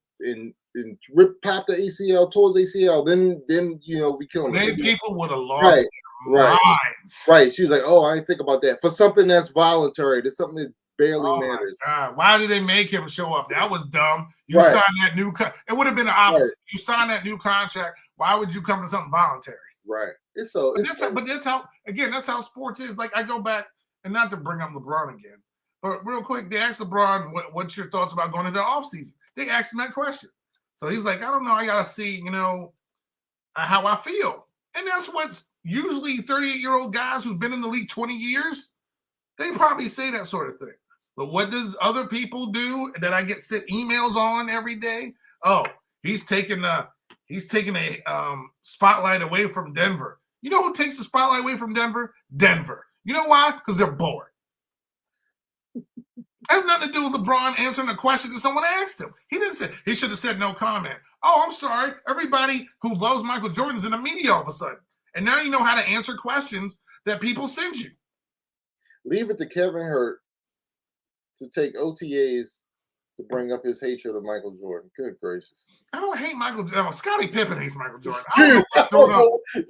popped the ACL towards ACL, then we kill him. Many people would have lost their minds. Right. She was like, oh, I didn't think about that. For something that's voluntary, there's something that barely matters. Why did they make him show up? That was dumb. You signed that new it would have been the opposite. Right. You signed that new contract. Why would you come to something voluntary? Right. But that's how sports is. Like, I go back, and not to bring up LeBron again, but real quick, they asked LeBron, what's your thoughts about going into the offseason? They asked him that question. So he's like, I don't know. I got to see, how I feel. And that's what's usually 38-year-old guys who've been in the league 20 years, they probably say that sort of thing. But what does other people do that I get sent emails on every day? Oh, he's taking a spotlight away from Denver. You know who takes the spotlight away from Denver? Denver. You know why? Because they're bored. It has nothing to do with LeBron answering a question that someone asked him. He didn't say, he should have said no comment. Oh, I'm sorry. Everybody who loves Michael Jordan's in the media all of a sudden. And now you know how to answer questions that people send you. Leave it to Kevin Hurt to take OTAs to bring up his hatred of Michael Jordan. Good gracious. I don't hate Michael Jordan. Scottie Pippen hates Michael Jordan. Dude,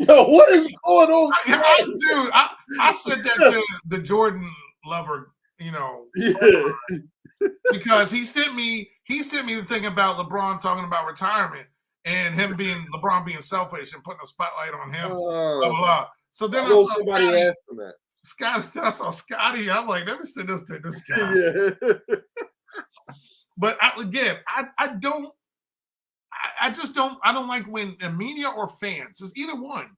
yo, what is going on? I said that to the Jordan lover, because he sent me the thing about LeBron talking about retirement and LeBron being selfish and putting a spotlight on him. Blah, blah, blah. So then I saw somebody asked him that. I saw Scotty. I'm like, let me send this to this guy. Yeah. But I don't like when the media or fans, just either one,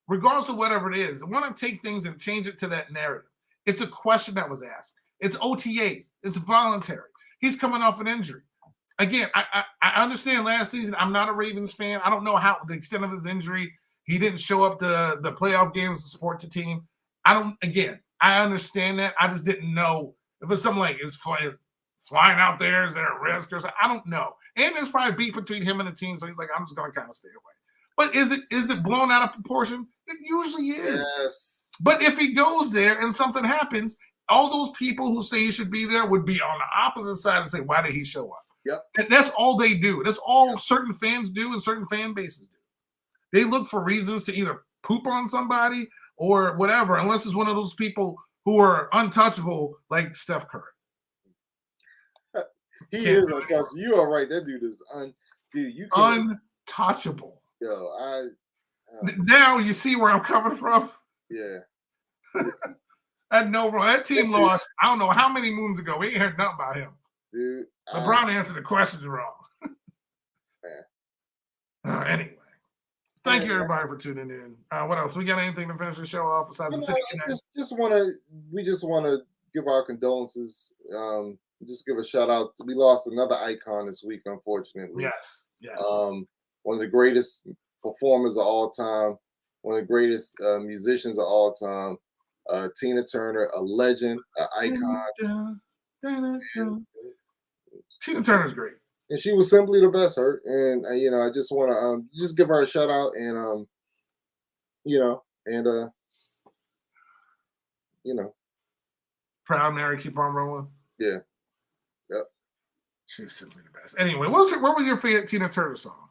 regardless of whatever it is, want to take things and change it to that narrative. It's a question that was asked. It's OTAs. It's voluntary. He's coming off an injury. Again, I understand last season, I'm not a Ravens fan. I don't know how the extent of his injury. He didn't show up to the playoff games to support the team. I understand that. I just didn't know if it's something like is flying out there, is there a risk or something? I don't know. And there's probably beef between him and the team, so he's like, I'm just going to kind of stay away. But is it blown out of proportion? It usually is. Yes. But if he goes there and something happens, all those people who say he should be there would be on the opposite side and say, why did he show up? Yep. And that's all they do. That's all certain fans do and certain fan bases do. They look for reasons to either poop on somebody or whatever, unless it's one of those people who are untouchable like Steph Curry. He is untouchable. You are right. That dude is untouchable. Yo, now you see where I'm coming from. Yeah. That team lost. I don't know how many moons ago. We ain't heard nothing about him. Dude, LeBron answered the questions wrong. Anyway, thank you everybody for tuning in. What else? We got anything to finish the show off besides the 69? We just want to give our condolences. Just give a shout out. We lost another icon this week, unfortunately. Yes. One of the greatest performers of all time. One of the greatest musicians of all time. Tina Turner, a legend, an icon. Tina Turner's great. And she was simply the best, Hurt. And I just want to just give her a shout out and Proud Mary, keep on rolling. Yeah. Yep. She's simply the best. Anyway, what was your favorite Tina Turner song?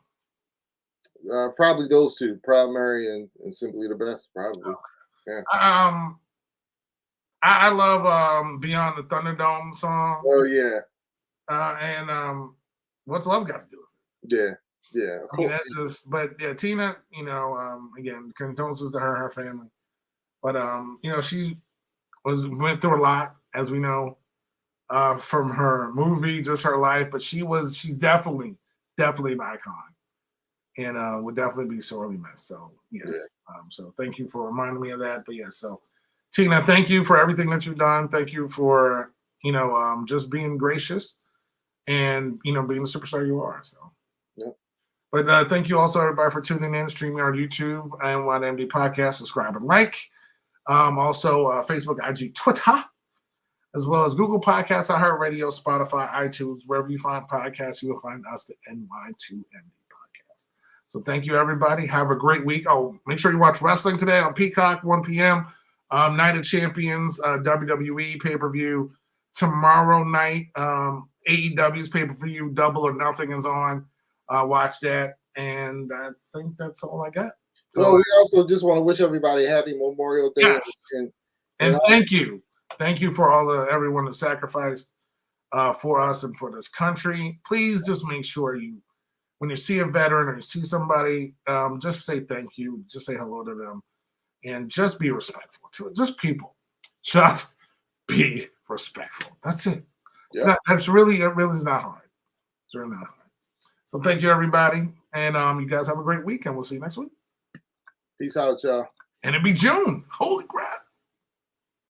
Probably those two, Proud Mary and Simply the Best, probably. Okay. Yeah. I love Beyond the Thunderdome song. Oh yeah. And What's Love Got to Do with it? Yeah. I mean, that's just, but yeah, Tina, again, condolences to her and her family. But she went through a lot, as we know, from her movie, just her life. But she definitely an icon, and would definitely be sorely missed. So yes, so thank you for reminding me of that. But yes, so Tina, thank you for everything that you've done. Thank you for just being gracious and being the superstar you are. So. Yep. But thank you also, everybody, for tuning in, streaming on YouTube and NYMD Podcast. Subscribe and like. Also, Facebook, IG, Twitter. as well as Google Podcasts, iHeartRadio, Spotify, iTunes, wherever you find podcasts, you will find us, the NY2MD Podcast. So thank you, everybody. Have a great week. Oh, make sure you watch wrestling today on Peacock, 1 p.m. Night of Champions, WWE pay-per-view. Tomorrow night, AEW's pay-per-view, Double or Nothing is on. Watch that. And I think that's all I got. So, well, we also just want to wish everybody a happy Memorial Day. Yes. And thank you. Thank you for everyone that sacrificed for us and for this country. Please just make sure when you see a veteran or you see somebody, just say thank you. Just say hello to them. And just be respectful to it. Just people. Just be respectful. That's it. It really is not hard. It's really not hard. So thank you, everybody. And you guys have a great week, and we'll see you next week. Peace out, y'all. And it'll be June. Holy crap.